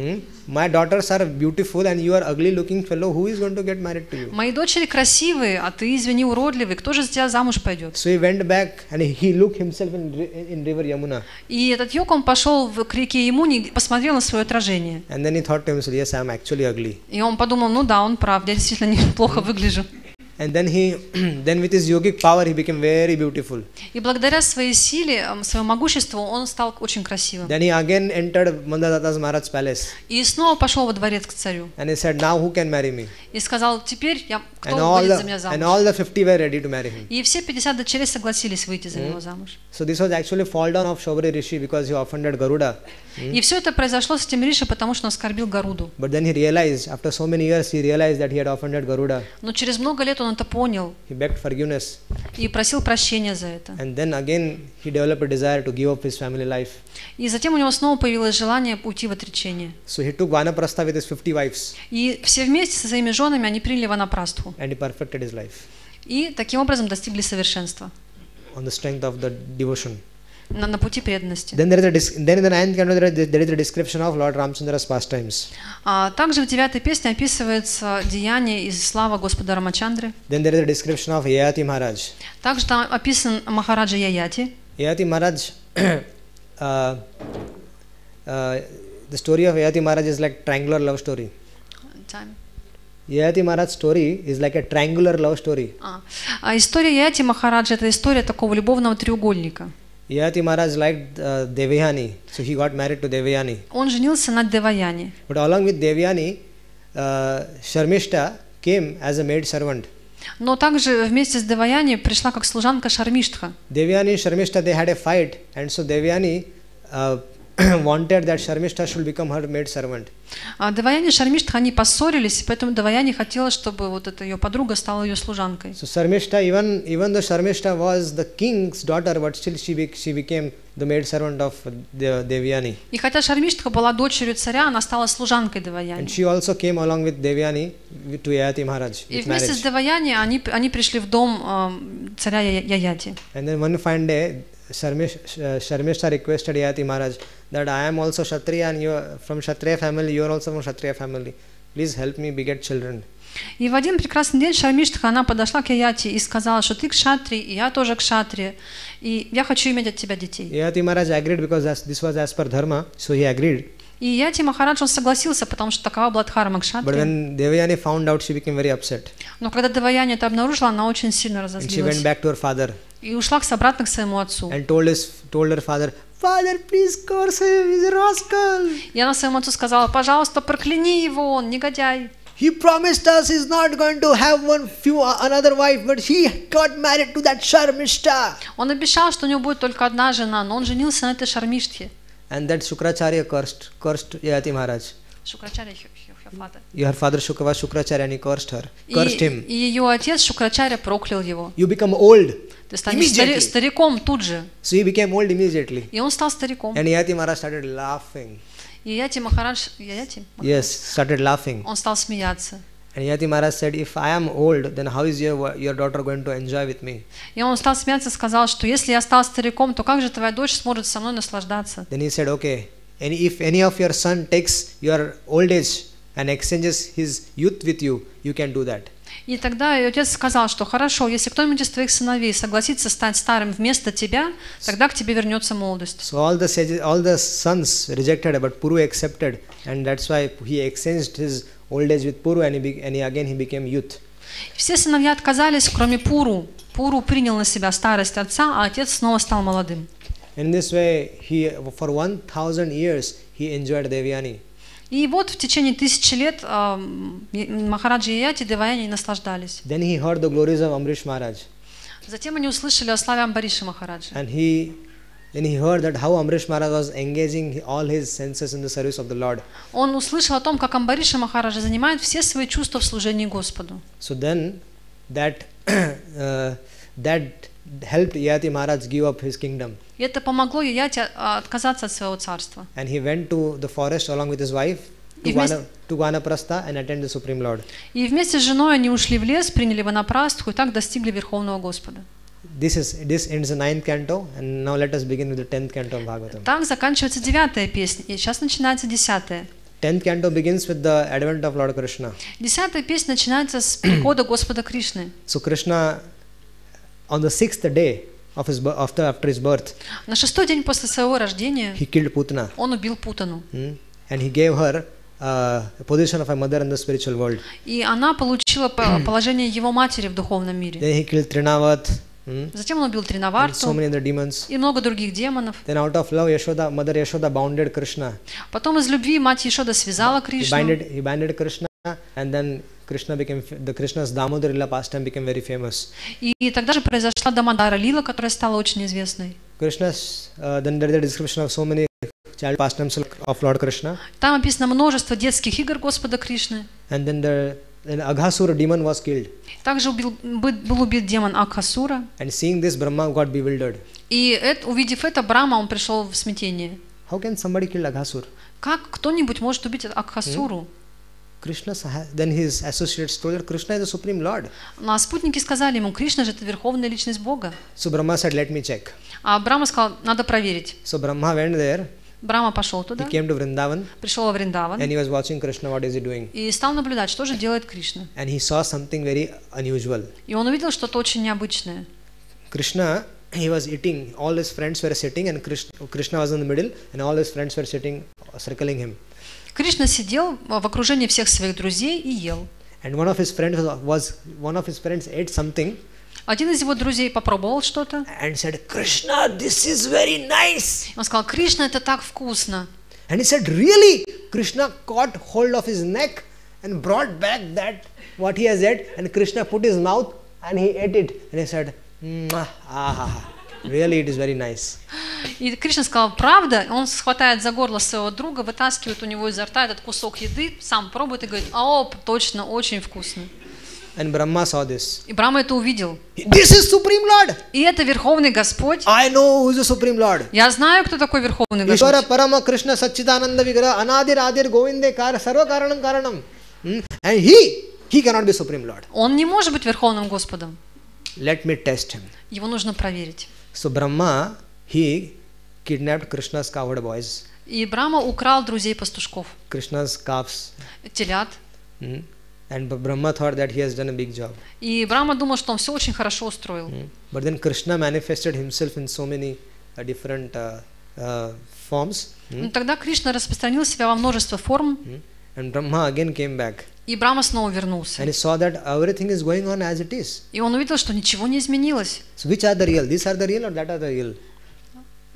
My daughters are beautiful and you are ugly looking fellow. Who is going to get married to you? Мои дочери красивые, а ты, извини, уродливый. Кто же за тебя замуж пойдет? So he went back and he looked himself in river Yamuna. И этот йог, он пошел к реке Ямуни, посмотрел на свое отражение. And then he thought to himself, yes, I am actually ugly. И он подумал: ну да, он прав, я действительно неплохо выгляжу. And then with his yogic power, he became very beautiful. И благодаря своей силе, своему могуществу, он стал очень красивым. Then he again entered Mandadatta Maharaj's palace. И снова пошел во дворец к царю. And he said, now who can marry me? И сказал: теперь кто выйдет за меня And all замуж? the 50 were ready to marry him. И все 50 дочерей согласились выйти за него замуж. So this was actually fall down of Shobhari Rishi because he offended Garuda. И все это произошло с этим Риши, потому что он оскорбил Гаруду. But then he realized, after so many years, he realized that he had offended Garuda. Но через много лет он это понял He begged forgiveness. и просил прощения за это. And then again, he developed a desire to give up his family life. И затем у него снова появилось желание уйти в отречение. So he took Vanaprastha with his 50 wives. И все вместе со своими женами они приняли ванапрастху. And he perfected his life И таким образом достигли совершенства on the strength of the devotion. на пути преданности. Then in the 9th canto there is a description of Lord Ramchandra's pastimes. Также в 9-й песне описывается деяние из славы Господа Рамачандры. Then there is a description of Yayati Maharaj. Также там описан Махараджа Яяти. Yayati Maharaj, the story of Yayati Maharaj is like triangular love story. Yayati Maharaj's story is like a triangular love story. История Яяти Махараджа — это история такого любовного треугольника. Yayati Maharaj liked Devayani, so he got married to Devayani. Он женился на Деваяне. But along with Devayani, Sharmishta came as a maid servant. Но также вместе с Деваяни пришла как служанка Шармиштха. Devayani and Sharmishta, they had a fight, and so Devayani wanted that Sharmishta should become her maid servant. Деваяни и Шармиштха, они поссорились, поэтому Деваяни хотела, чтобы вот эта ее подруга стала ее служанкой. So Sharmishta, even though Sharmishta was the king's daughter, but still she became the maid servant of Devayani. И хотя Шармиштха была дочерью царя, она стала служанкой Деваяни. And she also came along with Devayani to Yayati Maharaj. И вместе с Деваяни они пришли в дом царя Яяти. And then one fine day, Sharmishta requested Yayati Maharaj that I am also Kshatriya and you are from Kshatriya family, you are also from Kshatriya family. please help me beget children. И в один прекрасный день Шармиштха, она подошла к Яяти и сказала, что ты кшатри, и я тоже кшатри, и я хочу иметь от тебя детей. Yati Maharaj agreed because this was as per dharma, so he agreed. И Яти Махарадж, он согласился, потому что такова была дхарма But кшатри. when Devayani found out, she became very upset. Но когда Деваяни это обнаружила, она очень сильно And she went разозлилась. back to her father И ушла обратно к своему отцу. and told her father, Father, please curse him, he's a rascal. И она своему отцу сказала, пожалуйста, прокляни его, он негодяй. He promised us he's not going to have another wife, but he got married to that Sharmishta. Он обещал, что у него будет только одна жена, но он женился на этой Шармиштхе. And that Shukracharya cursed Yati Maharaj. Шукрачаря, Her father Shukra was Shukracharya and he cursed him. И ее отец Шукрачаря проклял его. You become old. Ты станешь стариком тут же. So he became old immediately. И он стал стариком. And Yati Maharaj started laughing. И Яти Махарадж, Yes, started laughing. он стал смеяться. And Yati Maharaj said, if I am old, then how is your daughter going to enjoy with me? И он стал смеяться и сказал, что если я стал стариком, то как же твоя дочь сможет со мной наслаждаться? Then he said, okay, if any of your son takes your old age and exchanges his youth with you, you can do that. И тогда ее отец сказал, что хорошо, если кто-нибудь из твоих сыновей согласится стать старым вместо тебя, тогда к тебе вернется молодость. So all the sons rejected, but Puru accepted, and that's why he exchanged his old age with Puru, and he became youth. Все сыновья отказались, кроме Пуру. Пуру принял на себя старость отца, а отец снова стал молодым. In this way, for 1000 years he enjoyed Devayani. И вот в течение 1000 лет Махараджи и Яти Деваяни наслаждались. Then he heard the glories of Amrish Maharaj. Затем они услышали о славе Амбариши Махараджи. And then he heard that how Amrish Maharaj was engaging all his senses in the service of the Lord. Он услышал о том, как Амбариши Махараджа занимает все свои чувства в служении Господу. So then that helped Yati Maharaj give up his kingdom. И это помогло Яти отказаться от своего царства. And he went to the forest along with his wife to Vanaprastha and attend the Supreme Lord. И вместе с женой они ушли в лес, приняли ванапрастху и так достигли Верховного Господа. This ends the 9th canto, and now let us begin with the 10th canto of Bhagavatam. Так заканчивается 9-я песня, и сейчас начинается 10-я. 10th canto begins with the advent of Lord Krishna. 10-я песня начинается с прихода Господа Кришны. So Krishna, on the 6th day after his birth, На 6-й день после своего рождения he killed Putana. он убил Путану. And he gave her a position of a mother in the spiritual world. И она получила положение его матери в духовном мире. Then he killed Trinavat. Затем он убил And so Тринаварту many other demons. и много других демонов. Then out of love, Mother Yashoda bounded Krishna. Потом из любви мать Ешода связала Кришну. He banded Krishna, and then Krishna's Damodar Lila pastime became very famous. И тогда же произошла Дамодара Лила, которая стала очень известной. Then there is a description of so many child pastimes of Lord Krishna. Там описано множество детских игр Господа Кришны. And then Aghasura demon was killed. Также был убит демон Акхасура. And seeing this, Brahma got bewildered. И увидев это, Брахма, он пришел в смятение. How can somebody kill Aghasur? Как кто-нибудь может убить Акхасуру? Then his associates told her, Krishna is the Supreme Lord. А спутники сказали ему, Кришна же это верховная личность Бога. So Brahma said, let me check. А Брахма сказал, надо проверить. So Brahma went there. Брахма пошел туда. He came to Vrindavan. Пришел во Вриндаван. And he was watching Krishna, what is he doing? И стал наблюдать, что же делает Кришна. And he saw something very unusual. И он увидел что-то очень необычное. Krishna, he was eating. All his friends were sitting, and Krishna was in the middle, and all his friends were sitting, circling him. Krishna сидел в окружении всех своих друзей и ел. And one of his friends ate something. Один из его друзей попробовал что-то. And said, Krishna, this is very nice. Он сказал, Кришна, это так вкусно. And he said, really? Krishna caught hold of his neck and brought back that what he has ate. And Krishna put his mouth and he ate it. And he said, really, it is very nice. И Кришна сказал, правда? Он хватает за горло своего друга, вытаскивает у него изо рта этот кусок еды, сам пробует и говорит, точно, очень вкусно. And Brahma saw this. И Брахма это увидел. This is Supreme Lord. И это Верховный Господь. I know who is the Supreme Lord. Я знаю, кто такой Верховный Господь. Ishvara Parama Krishna Satchidananda Vigraha Anadir Adir Govinde Sarva Karanam Karanam. And he cannot be Supreme Lord. Он не может быть Верховным Господом. Let me test him. Его нужно проверить. So Brahma, he kidnapped Krishna's cowherd boys. И Брахма украл друзей пастушков. Krishna's calves. Телят. And Brahma thought that he has done a big job. И Брахма думал, что он все очень хорошо устроил. But then Krishna manifested himself in so many different forms. Но тогда Кришна распространил себя во множество форм. And Brahma again came back. И Брахма снова вернулся. And he saw that everything is going on as it is. И он увидел, что ничего не изменилось. So which are the real? These are the real or that are the real?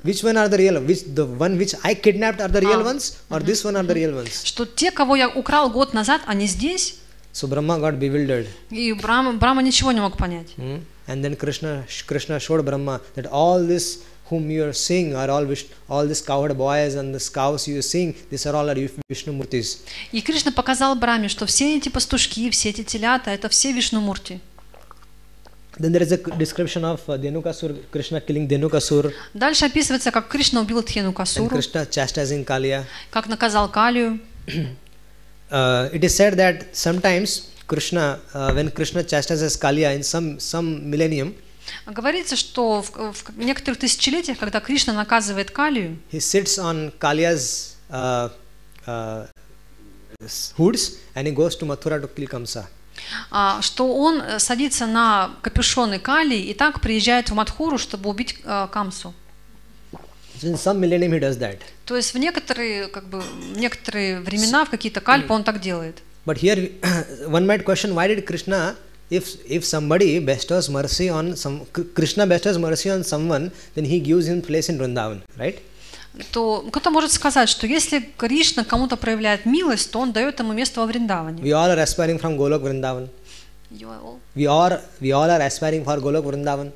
Which one are the real? Which the one which I kidnapped are the real ones, or this one are the real ones? Что те, кого я украл год назад, они здесь. So Brahma got bewildered. И Брахма ничего не мог понять. And then Krishna showed Brahma that all this whom you are seeing are all these cowherd boys and the cows you are seeing, these are all Vishnu Murtis. И Кришна показал Брахме, что все эти пастушки, все эти телята, это все Вишну-мурти. Then there is a description of Dhenukasur, Krishna killing Dhenukasur. Дальше описывается, как Кришна убил And Дхенукасуру, Krishna chastising Kaliya. как наказал Калию. It is said that sometimes Krishna, when Krishna chastises Kaliya in some millennium, Говорится, что в некоторых тысячелетиях, когда Кришна наказывает Калию, he sits on Kaliya's hoods and he goes to Mathura to kill Kamsa. что он садится на капюшоны Калии и так приезжает в Мадхуру, чтобы убить Камсу. So in some millennium he does that. То есть в некоторые времена, в какие-то кальпы он так делает. But here one might question, why did Krishna, if somebody bestows mercy on Krishna bestows mercy on someone, then he gives him place in Vrindavan, right? То кто-то может сказать, что если Кришна кому-то проявляет милость, то он дает ему место во Вриндаване. We all are aspiring from Golok Vrindavan. We all are aspiring for Golok Vrindavan.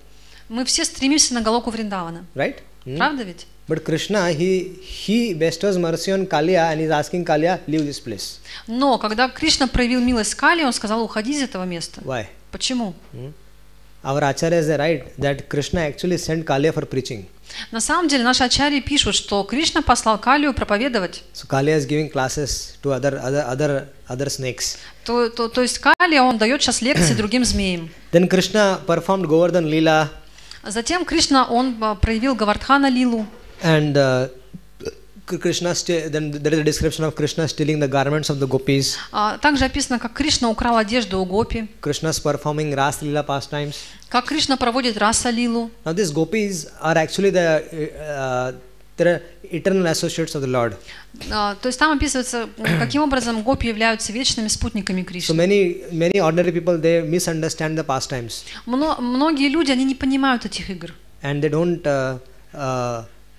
Мы все стремимся на Галоку Вриндавана. Right? Правда ведь? But Krishna, he bestows mercy on Kaliya and is asking Kaliya, leave this place. Но когда Кришна проявил милость Кали, он сказал, уходи из этого места. Why? Почему? Our acharyas are right that Krishna actually sent Kaliya for preaching. На самом деле наши ачарьи пишут, что Кришна послал Калию проповедовать. So Kaliya is giving classes to other snakes. То есть Калия, он дает сейчас лекции другим змеям. Then Krishna performed Govardhan Leela. Затем Кришна, он проявил Гавардхана Лилу. And then there is a description of Krishna stealing the garments of the gopis. Также описано, как Кришна украл одежду у гопи. Krishna's performing Ras Leela pastimes. Как Кришна проводит Раса Лилу. Now these gopis are actually the eternal associates of the Lord. То есть там описывается, каким образом гопи являются вечными спутниками So Кришны. many ordinary people, they misunderstand the pastimes. Многие люди, они не понимают этих игр. And they don't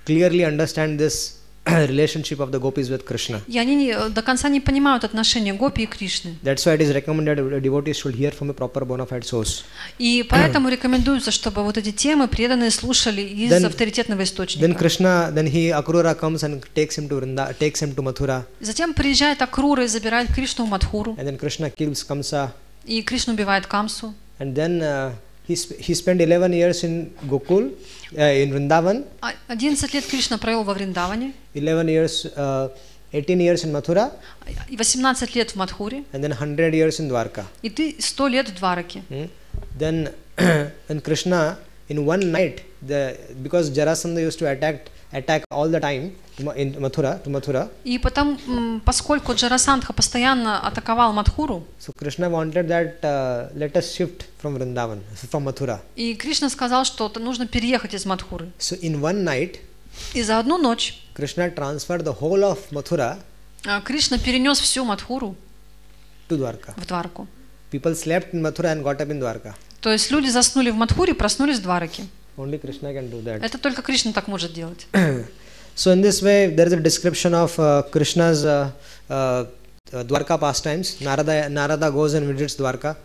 clearly understand this relationship of the gopis with Krishna. И они до конца не понимают отношения гопи и Кришны. That's why it is recommended that devotees should hear from a proper bona fide source. И поэтому рекомендуется, чтобы вот эти темы преданные слушали из авторитетного источника. Then Akrura comes and takes him to Mathura. Затем приезжает Акрура и забирает Кришну в Мадхуру. And then Krishna kills Kamsa. И Кришна убивает Камсу. And then he spent 11 years in Gokul, in Vrindavan. 11 лет Кришна провел во Вриндаване. 18 years in Mathura. 18 лет в Мадхуре. And then 100 years in Dwarka. И 100 лет в Двараке. Then Krishna, in one night, because Jarasandha used to attack all the time in Mathura. И поскольку Джарасандха постоянно атаковал Мадхуру, so Krishna wanted that let us shift from Vrindavan, from Mathura. И Кришна сказал, что нужно переехать из Мадхуры. So in one night, и за одну ночь Krishna transferred the whole of Mathura. Кришна перенес всю Мадхуру to Dwarka. В Дварку. People slept in Mathura and got up in Dwarka. То есть люди заснули в Мадхуре, проснулись в Двараке. Only Krishna can do that. Это только Кришна так может делать. So in this way, there is a description of Krishna's Dwarka pastimes. Narada goes and visits Dwarka.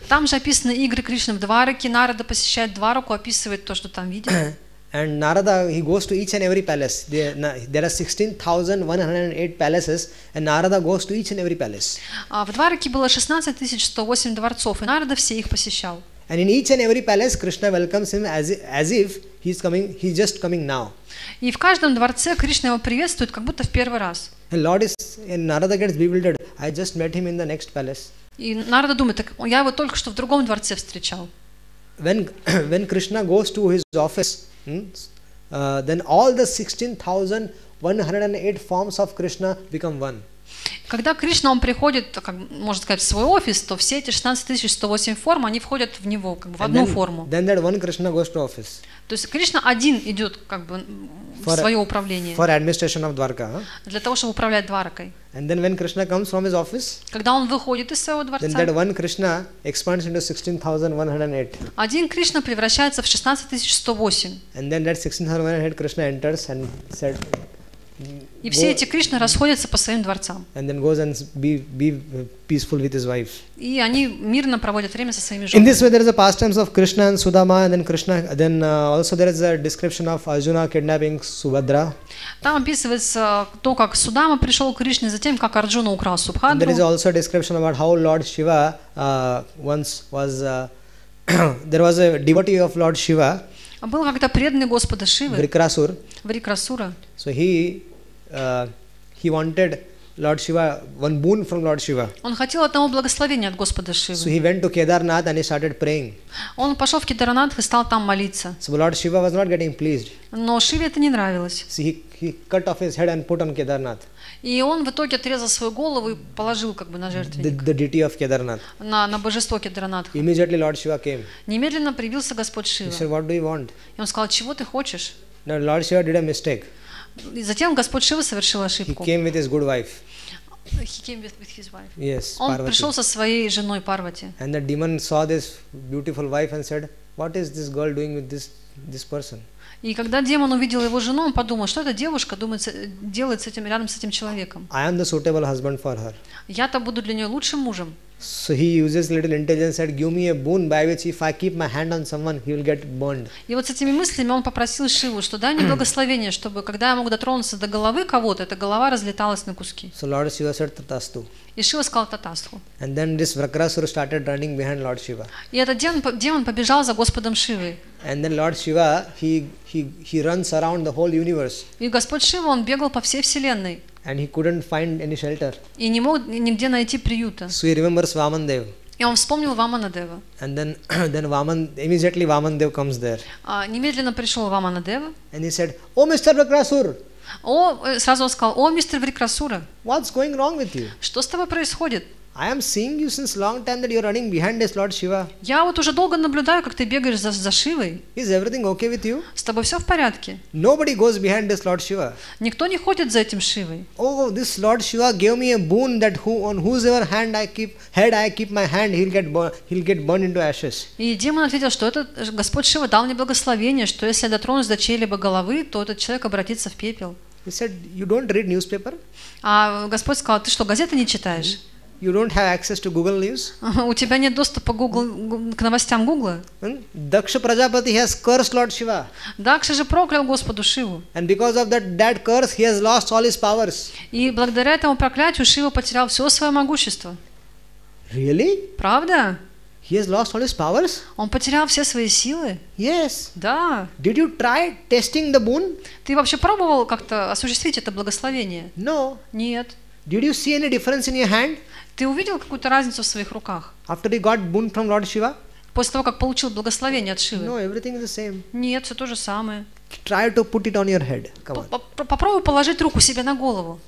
Там же описаны игры Кришны в Двараке. Нарада посещает Двараку, описывает то, что там видит. And Narada, he goes to each and every palace. There are 16,108 palaces, and Narada goes to each and every palace. В Двараке было 16 108 дворцов, и Нарада все их посещал. And in each and every palace, Krishna welcomes him as if he's just coming now. И в каждом дворце Кришна его приветствует, как будто в первый раз. And Narada gets bewildered. I just met him in the next palace. И Нарада думает, так я его только что в другом дворце встречал. When Krishna goes to his office, then all the 16,108 forms of Krishna become one. Когда Кришна, он приходит, как можно сказать, в свой офис, то все эти 16108 форм, они входят в него, как бы в одну форму. Then that one Krishna goes to office. То есть Кришна один идет как бы в свое управление. For administration of Dwarka. Для того, чтобы управлять Дваракой. And then when Krishna comes from his office, когда он выходит из своего дворца, then that one Krishna expands into 16,108. один Кришна превращается в 16108. And then that 16,108 Krishna enters and said, и все эти Кришны расходятся по своим дворцам. And then goes and be peaceful with his wife. И они мирно проводят время со своими In женами. this way, there is a pastimes of Krishna and Sudama, and then Krishna. Then also there is a description of Arjuna kidnapping Subhadra. Там описывается то, как Судама пришел к Кришне, затем как Арджуна украл Субхадру. There is also a description about how Lord Shiva once was. There was a devotee of Lord Shiva. Был когда преданный Господа Шивы. Vrikrasura. So he wanted Lord Shiva one boon from Lord Shiva. Он хотел одного благословения от Господа Шивы. So he went to Kedarnath and he started praying. Он пошел в Кедарнатх и стал там молиться. So Lord Shiva was not getting pleased. Но Шиве это не нравилось. So he cut off his head and put on Kedarnath. И он в итоге отрезал свою голову и положил как бы на жертвенник. The deity of Kedarnath. На божество Кедарнатха. Immediately Lord Shiva came. Немедленно привился Господь Шива. He said, "What do you want?" И он сказал, чего ты хочешь? Now Lord Shiva did a mistake. И затем Господь Шива совершил He ошибку. came with his good wife. He came with his wife. Yes, Он Parvati. пришел со своей женой Парвати. And the demon saw this beautiful wife and said, "What is this girl doing with this person?" И когда демон увидел его жену, он подумал, что эта девушка делает рядом с этим человеком. I am the suitable husband for her. Я-то буду для нее лучшим мужем. So he uses little intelligence and give me a boon by which if I keep my hand on someone, he will get burned. И вот с этими мыслями он попросил Шиву, что дай мне благословение, чтобы когда я мог дотронуться до головы кого-то, эта голова разлеталась на куски. So Lord Shiva said, "Tatastu." И Шива сказал татастху. And then this Vrikrasura started running behind Lord Shiva. И этот демон побежал за Господом Шивой. And then Lord Shiva, he runs around the whole universe. И Господь Шива, он бегал по всей вселенной. And he couldn't find any shelter. И не мог нигде найти приюта. So he remembers Vamandev. И он вспомнил Ваманадева. And then immediately Vamandev comes there. Немедленно пришел Ваманадева. And he said, "Oh, Mr. Vrikrasura." Сразу он сказал, о, мистер Врикрасура, What's going wrong with you? что с тобой происходит? I am seeing you since long time that you're running behind this Lord Shiva. Я вот уже долго наблюдаю, как ты бегаешь за Шивой. Is everything okay with you? С тобой все в порядке? Nobody goes behind this Lord Shiva. Никто не ходит за этим Шивой. Oh, this Lord Shiva gave me a boon that on whosever head I keep my hand, he'll get burned into ashes. И демон ответил, что этот Господь Шива дал мне благословение, что если я дотронусь до чьей-либо головы, то этот человек обратится в пепел. He said, "You don't read newspaper? А Господь сказал, ты что, газеты не читаешь? You don't have access to Google News?" У тебя нет доступа к новостям Гугла? Daksha Prajapati has cursed Lord Shiva. Дакша же проклял Господу Шиву. And because of that curse, he has lost all his powers. И благодаря этому проклятию Шива потерял все свое могущество. Really? Правда? He has lost all his powers? Он потерял все свои силы? Yes. Да. Did you try testing the boon? Ты вообще пробовал как-то осуществить это благословение? No. Нет. Did you see any difference in your hand? Ты увидел какую-то разницу в своих руках? After he got boon from Lord Shiva? После того, как получил благословение от Шивы? No, everything is the same. Нет, все то же самое. Try to put it on your head. Come on. Попробуй положить руку себе на голову.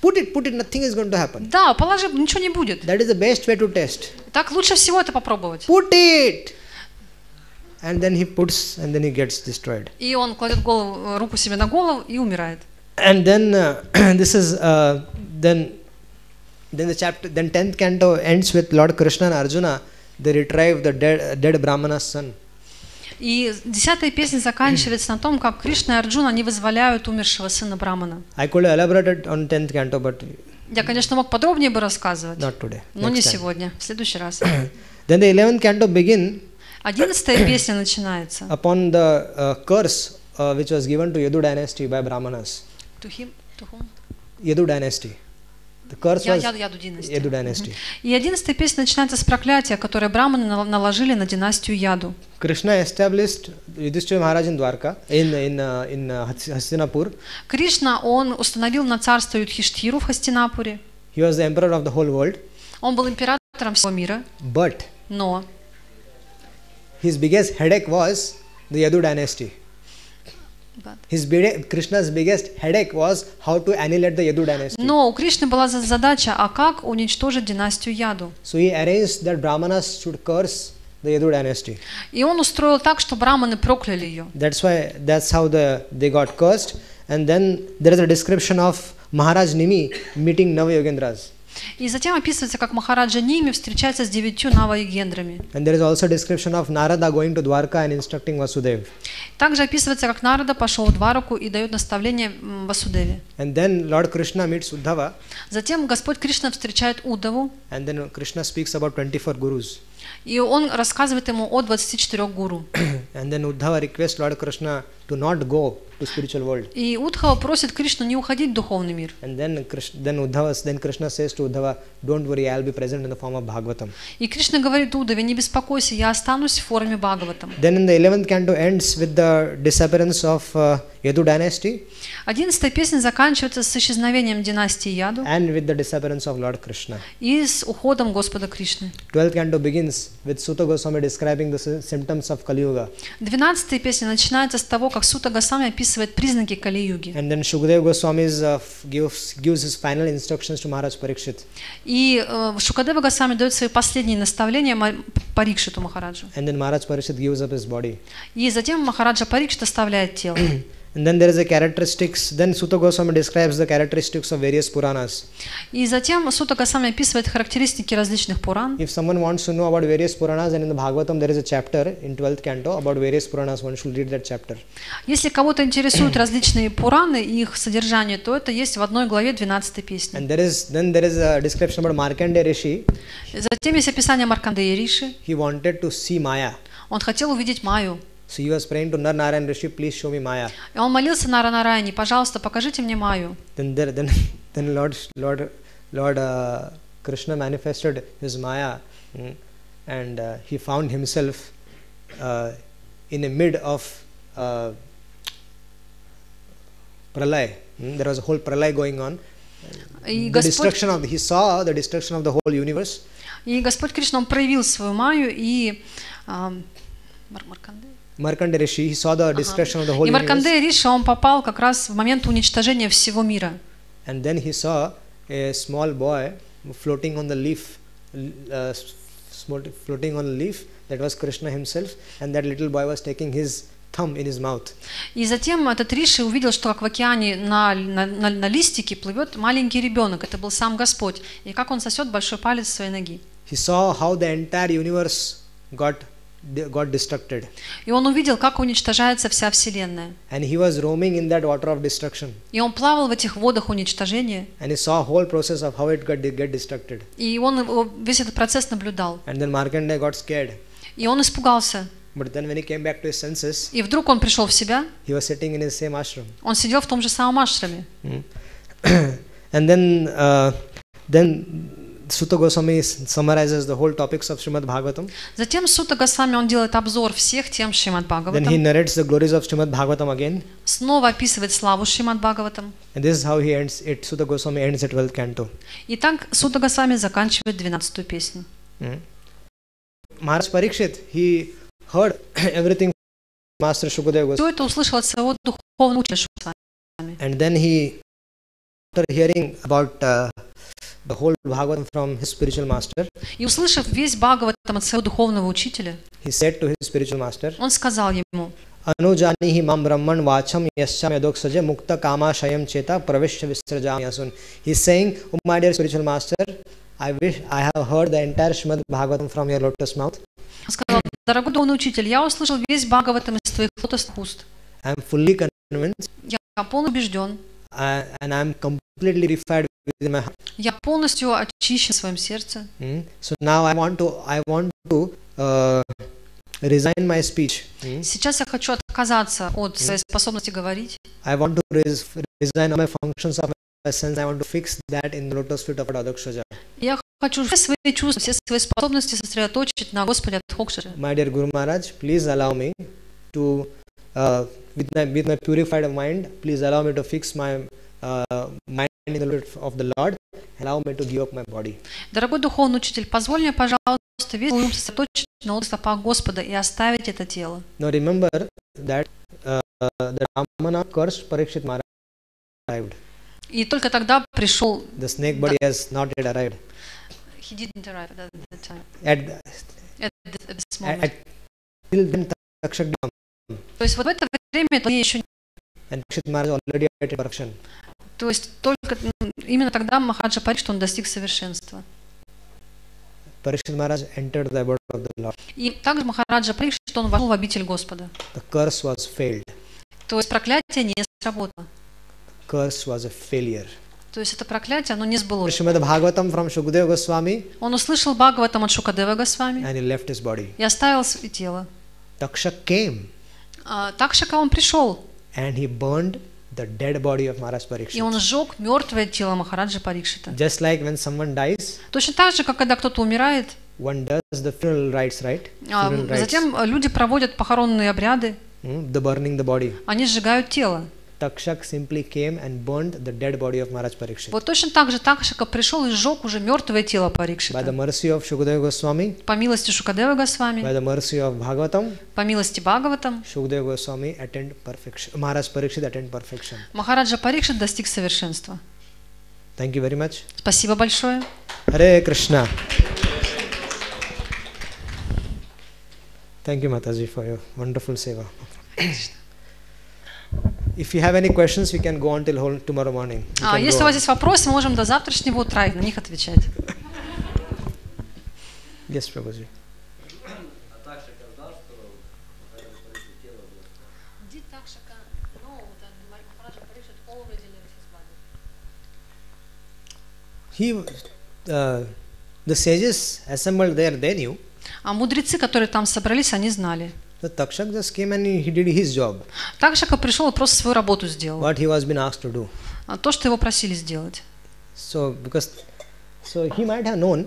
Put it, nothing is going to happen. Да, положи, ничего не будет. That is the best way to test. Так лучше всего это попробовать. Put it! And then he gets destroyed. И он кладет руку себе на голову и умирает. And then this is then the chapter, then 10th canto ends with Lord Krishna and Arjuna. They retrieve the dead Brahmana's son. И 10-я песня заканчивается на том, как Кришна и Арджуна не вызволяют умершего сына Брамана. I could elaborate it on 10th canto, but я, конечно, мог подробнее бы рассказывать. Not today. Но не сегодня, в следующий раз. Then the 11th canto begin. 11-я песня начинается. Upon the curse which was given to Yadu dynasty by Brahmanas. To whom? Yadu dynasty. The curse was Яду dynasty. И 11-я песня начинается с проклятия, которое браманы наложили на династию Яду. Krishna established Yudhishthira Maharaj in Dwarka, in Hastinapur. Кришна, он установил на царство Юдхиштхиру в Хастинапуре. He was the emperor of the whole world. Он был императором всего мира. But но his biggest headache was the Yadu dynasty. Krishna's biggest headache was how to annihilate the Yadu dynasty. Но у Кришны была задача, а как уничтожить династию Яду. So he arranged that Brahmanas should curse the Yadu dynasty. И он устроил так, что браманы прокляли ее. That's how they got cursed. And then there is a description of Maharaj Nimi meeting Navayogendras. И затем описывается, как Махараджа Ними встречается с 9 Наваягендрами. And there is also a description of Narada going to Dwarka and instructing Vasudeva. Также описывается, как Нарада пошел в Двараку и дает наставление Васудеве. And then Lord Krishna meets Uddhava. Затем Господь Кришна встречает Уддаву. And then Krishna speaks about 24 gurus. И он рассказывает ему о 24 гуру. And then Uddhava requests Lord Krishna to not go to spiritual world. И Уддхава просит Кришну не уходить в духовный мир. And then Krishna says to Uddhava, don't worry, I'll be present in the form of Bhagavatam. И Кришна говорит Уддаве, не беспокойся, я останусь в форме Бхагаватам. Then in the 11th canto ends with the disappearance of Yadu dynasty. 11-я песня заканчивается с исчезновением династии Яду. And with the disappearance of Lord Krishna. И с уходом Господа Кришны. 12th canto begins with Suta Goswami describing the symptoms of Kali Yuga. 12-я песня начинается с того, как Сута Госвами описывает признаки Кали-юги. And then Shukadeva Goswami gives his final instructions to Maharaj Parikshit. И Шукадева Госвами дает свои последние наставления Парикшиту Махараджу. And then Maharaj Parikshit gives up his body. И затем Махараджа Парикшит оставляет тело. And then there is a characteristics. Then Suta Goswami describes the characteristics of various Puranas. И затем Сута Госвами описывает характеристики различных Пуран. If someone wants to know about various Puranas, and in the Bhagavatam there is a chapter in 12th canto about various Puranas, one should read that chapter. Если кого-то интересуют различные Пураны и их содержание, то это есть в одной главе 12 песни. And there is a description about Markandeya Rishi. Затем есть описание Маркандея Риши. He wanted to see Maya. Он хотел увидеть Майю. So he was praying to Narayan Rishi, please show me Maya. И он молился Нара Нараяне, пожалуйста, покажите мне Майю. Then Lord Krishna manifested his Maya, and he found himself in the mid of pralay. There was a whole pralay going on. He saw the destruction of the whole universe. И Господь Кришна, он проявил свою Майю, и Markandeya Rishi, he saw the destruction of the whole universe. И Маркандея Риши, он попал как раз в момент уничтожения всего мира. And then he saw a small boy floating on the leaf, that was Krishna himself, and that little boy was taking his thumb in his mouth. И затем этот Риши увидел, что как в океане на листике плывет маленький ребенок. Это был сам Господь. И как он сосет большой палец своей ноги. He saw how the entire universe got destructed. И он увидел, как уничтожается вся вселенная. And he was roaming in that water of destruction. И он плавал в этих водах уничтожения. And he saw whole process of how it got destructed. И он весь этот процесс наблюдал. And then Markandeya got scared. И он испугался. But then when he came back to his senses, и вдруг он пришел в себя. He was sitting in his same ashram. Он сидел в том же самом ашраме. And then Suta Goswami summarizes the whole topics of Shrimad Bhagavatam. Затем Сута Госвами, он делает обзор всех тем Шримад Бхагаватам. Then he narrates the glories of Shrimad Bhagavatam again. Снова описывает славу Шримад Бхагаватам. And this is how he ends it. Suta Goswami ends the 12th canto. И так Сута Госвами заканчивает 12-ю песню. Maharaj Parikshit, he heard everything from Master Shukadeva Goswami. Все это услышал от своего духовного учителя Шукадева. And then he, after hearing about the whole Bhagavatam from his spiritual master, и услышав весь Бхагаватам от своего духовного учителя, he said to his spiritual master, он сказал ему: Anujanihi mam brahman vacham yasyam yadoksaja mukta kama shayam cheta pravishya visrajam yasun. He is saying, oh my dear spiritual master, I wish I have heard the entire Shrimad Bhagavatam from your lotus mouth. Он сказал: дорогой духовный учитель, я услышал весь Бхагаватам из твоих лотосных уст. I am fully convinced. Я полностью убежден. And I am completely purified within my heart. Я полностью очищен в своем сердце. So now I want to resign my speech. Сейчас я хочу отказаться от своей способности говорить. I want to resign all my functions of my sense. I want to fix that in the lotus feet of Adhokshaja. Я хочу все свои чувства, все свои способности сосредоточить на Господе Адхокшаре. My dear Guru Maharaj, please allow me to with my purified mind, please allow me to fix my mind in the lotus of the Lord. Allow me to give up my body. Дорогой духовный учитель, позволь мне, пожалуйста, весь ум сосредоточить на лотосных стопах Господа и оставить это тело. Now remember that the Ramana cursed Parikshit Maharaj arrived. И только тогда пришел... The snake body has not yet arrived. He didn't arrive at that time. At This moment. till then Takshak did come. То есть вот в это время это еще... And Parikshit Maharaj already at perfection. То есть только именно тогда Махараджа Парикшит, он достиг совершенства. Parikshit Maharaj entered the abode of the Lord. И также Махараджа Парикшит, он вошел в обитель Господа. The curse was failed. То есть проклятие не сработало. Curse was a failure. То есть это проклятие, оно не сбылось. Шримад Бхагаватам from Shukadeva Goswami. Он услышал Бхагаватам от Шукадева Госвами And he left his body. и оставил свое тело. Takshak came. Такшака он пришел, And he burned the dead body of Maharaj и он Parikshit. сжег мертвое тело Махараджи Парикшита. Just like when someone dies, Точно так же, как когда кто-то умирает, one does the funeral rites, right? Funeral rites. затем люди проводят похоронные обряды, The burning the body. они сжигают тело. Takshak simply came and burned the dead body of Maharaj Parikshit. Вот точно так же Такшака пришел и сжег уже мертвое тело By the Парикшита. mercy of Shukadeva Goswami, По милости Шукадева by Госвами, the mercy of Bhagavatam, по милости Бхагаватам, Shukadeva Goswami attained perfection. Maharaj Parikshit attained perfection. Махараджа Парикшит достиг совершенства. Thank you very much. Спасибо большое. Hare Krishna. Thank you, Mataji, for your wonderful seva. If you have any questions, we can go on till tomorrow morning. We can Если go у вас on. есть вопросы, мы можем до завтрашнего утра на них отвечать. Yes, Prabhuji. The sages assembled there, they knew. А мудрецы, которые там собрались, они знали. So Takshak just came and he did his job, Такшака пришел и просто свою работу сделал. what he was been asked to do. То, что его просили сделать. So he might have known.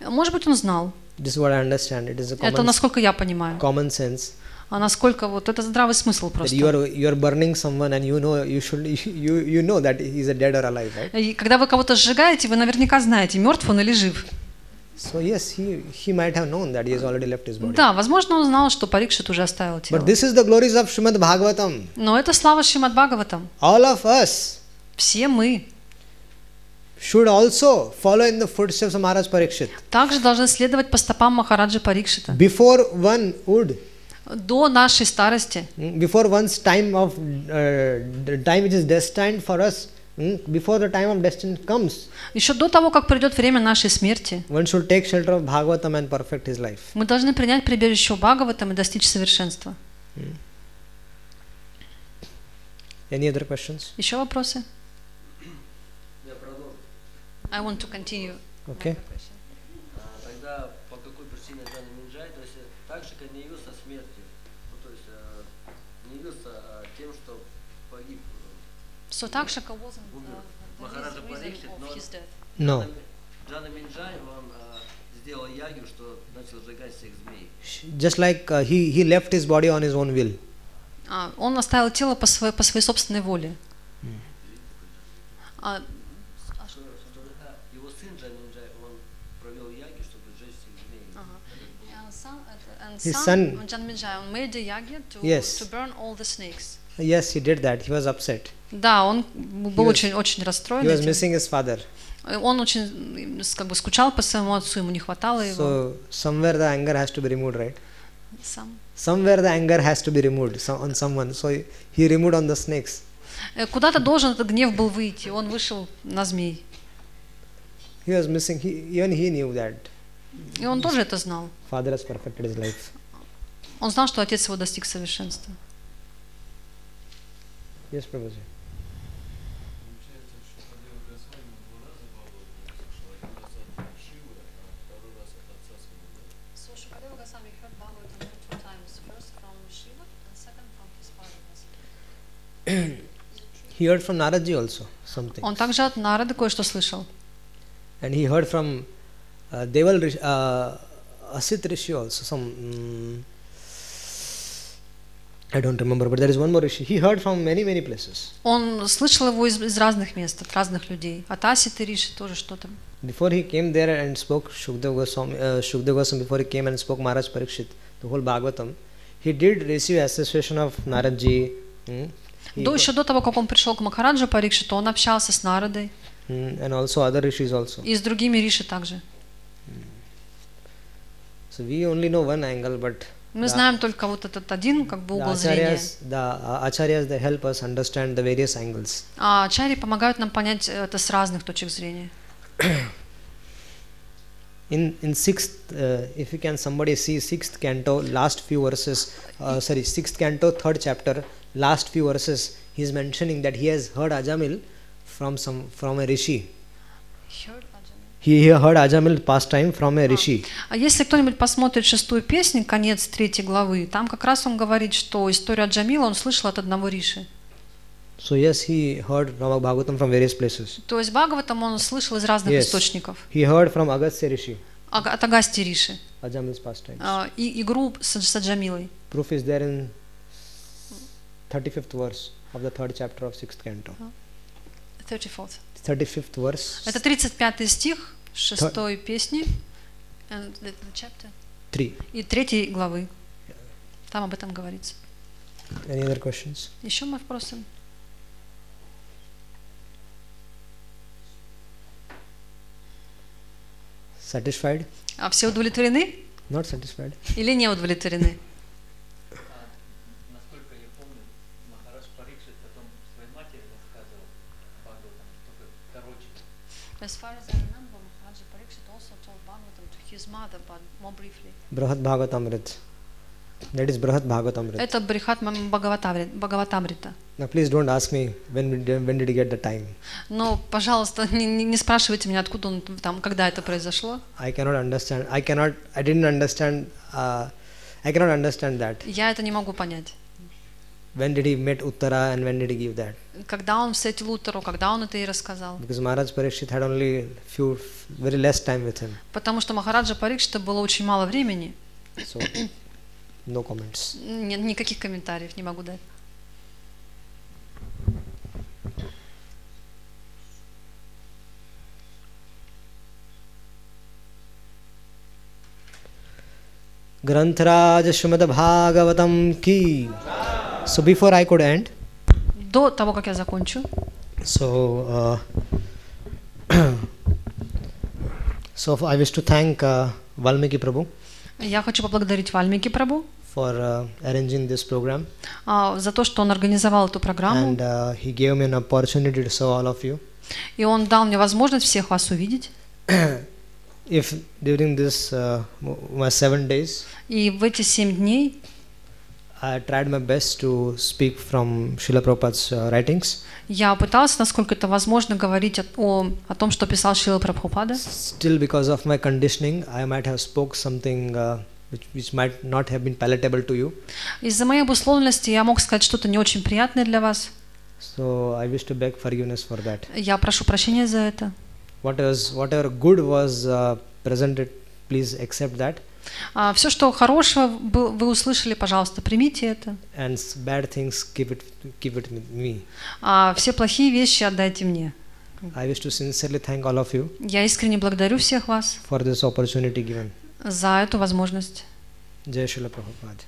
Может быть, он знал. This is what I understand. It is a Это насколько я понимаю. common sense. А насколько вот это здравый смысл That просто. you are burning someone and you know that he is a dead or alive, right? И когда вы кого-то сжигаете, вы наверняка знаете, мертв он или жив. So yes, he might have known that he has already left his body. Да, возможно, он знал, что Парикшит уже оставил тело. But this is the glories of Shrimad Bhagavatam. Но это слава Шримад Бхагаватам. All of us Все мы should also follow in the footsteps of Maharaj Parikshit. также должны следовать по стопам Махараджи Парикшита. Before one would, До нашей старости, before one's time of the time which is destined for us, before the time of destiny comes, еще до того, как придет время нашей смерти, one should take shelter of Bhagavatam and perfect his life. мы должны принять прибежище у Бхагаватам и достичь совершенства. Any other questions? Еще вопросы? I want to continue. Okay. Тогда по какой причине Джана Минджай, то есть Такшака не явился смертью, то есть не явился тем, что погиб. So Takshaka wasn't Махараджа Парикшит, но No. Джана Минджай, он сделал ягью, что начал сжигать всех змей. Just like he left his body on his own will. Он оставил тело по своей собственной воле. Его сын Джан Минджай, он провел ягью, чтобы сжечь всех змей. His son, Джан Минджай, он made a yagya Yes. to burn all the snakes. yes, he did that. He was upset. Да, он был очень расстроен He was этим. missing his father. Он очень как бы скучал по своему отцу, ему не хватало его. So somewhere the anger has to be removed, right? Сам. Somewhere the anger has to be removed on someone. So he removed on the snakes. Куда-то должен этот гнев был выйти, он вышел на змей. He was missing. Even he knew that И он тоже это знал. father has perfected his life. Он знал, что отец его достиг совершенства. Yes, Prabhuji. He heard from Naradji also something. Он также от Нарады кое-что слышал. And he heard from Deval Asit Rishi also. I don't remember, but there is one more Rishi. He heard from many places. Он слышал его из разных мест, от разных людей. От Аситы Риши тоже что-то. Before he came there and spoke Shukdev Goswami, before he came and spoke Maharaj Parikshit, the whole Bhagavatam, he did receive association of Naradji. Еще до того, как он пришел к Махараджа Парикшиту, он общался с Нарадой. And also other rishis also. И с другими риши также. So we only know one angle, but Мы знаем только вот этот один как бы угол зрения. The acharyas, they help us understand the various angles. А ачарьи помогают нам понять это с разных точек зрения. In sixth, if you can somebody see sixth canto, last few verses, sixth canto, third chapter, last few verses, he is mentioning that he has heard Ajamil from a rishi. He heard Ajamil pastime from a rishi. А если кто-нибудь посмотрит шестую песню, конец 3 главы, там как раз он говорит, что историю Аджамила он слышал от одного риши. So yes, he heard from Bhagavatam from various places. То есть Бхагаватам он слышал из разных источников. He heard from Agastya rishi. От Агасти риши. Ajamil's pastimes. И игру с Аджамилой. Proof is there in 35th verse of the third chapter of sixth canto. 35th verse. Это 35 стих 6 песни. And the chapter. 3. И 3 главы. Там об этом говорится. Any other questions? Еще вопросы? Satisfied? А все удовлетворены? Not satisfied. Или не удовлетворены? Насколько я помню, Махарадж Парикшит потом своей матери рассказывал Бхагаватам, только короче. As far as I remember, Maharaj Parikshit also told Bhagavatam to his mother, but more briefly. Brahad Bhagavatamrit. That is Brahad Bhagavatamrit. Это Брихат Бхагаватамрита. Now please don't ask me when did he get the time. Но, пожалуйста, не спрашивайте меня, откуда он там, когда это произошло. I didn't understand that. Я это не могу понять. When did he meet Uttara and when did he give that? Когда он встретил Уттару, когда он это ей рассказал. Because Maharaj Parikshit had only very less time with him. Потому что Махараджа Парикшита было очень мало времени. So, no comments. Нет, никаких комментариев не могу дать. Grantaraj Shrimad Bhagavatam ki. So before I could end. До того, как я закончу. So I wish to thank Valmiki Prabhu. Я хочу поблагодарить Вальмики Прабху for arranging this program. За то, что он организовал эту программу. And he gave me an opportunity to show all of you. И он дал мне возможность всех вас увидеть. If during this my 7 days, и в эти 7 дней I tried my best to speak from Srila Prabhupada's writings. Я пытался, насколько это возможно, говорить о том, что писал Шрила Прабхупада. Still, because of my conditioning, I might have spoke something which might not have been palatable to you. Из-за моей обусловленности я мог сказать что-то не очень приятное для вас. So I wish to beg forgiveness for that. Я прошу прощения за это. Whatever good was presented, please accept that. Все, что хорошего вы услышали, пожалуйста, примите это. And bad things keep it with me. Все плохие вещи отдайте мне. I wish to sincerely thank all of you. Я искренне благодарю всех вас For this opportunity given. за эту возможность. Jai Srila Prabhupada.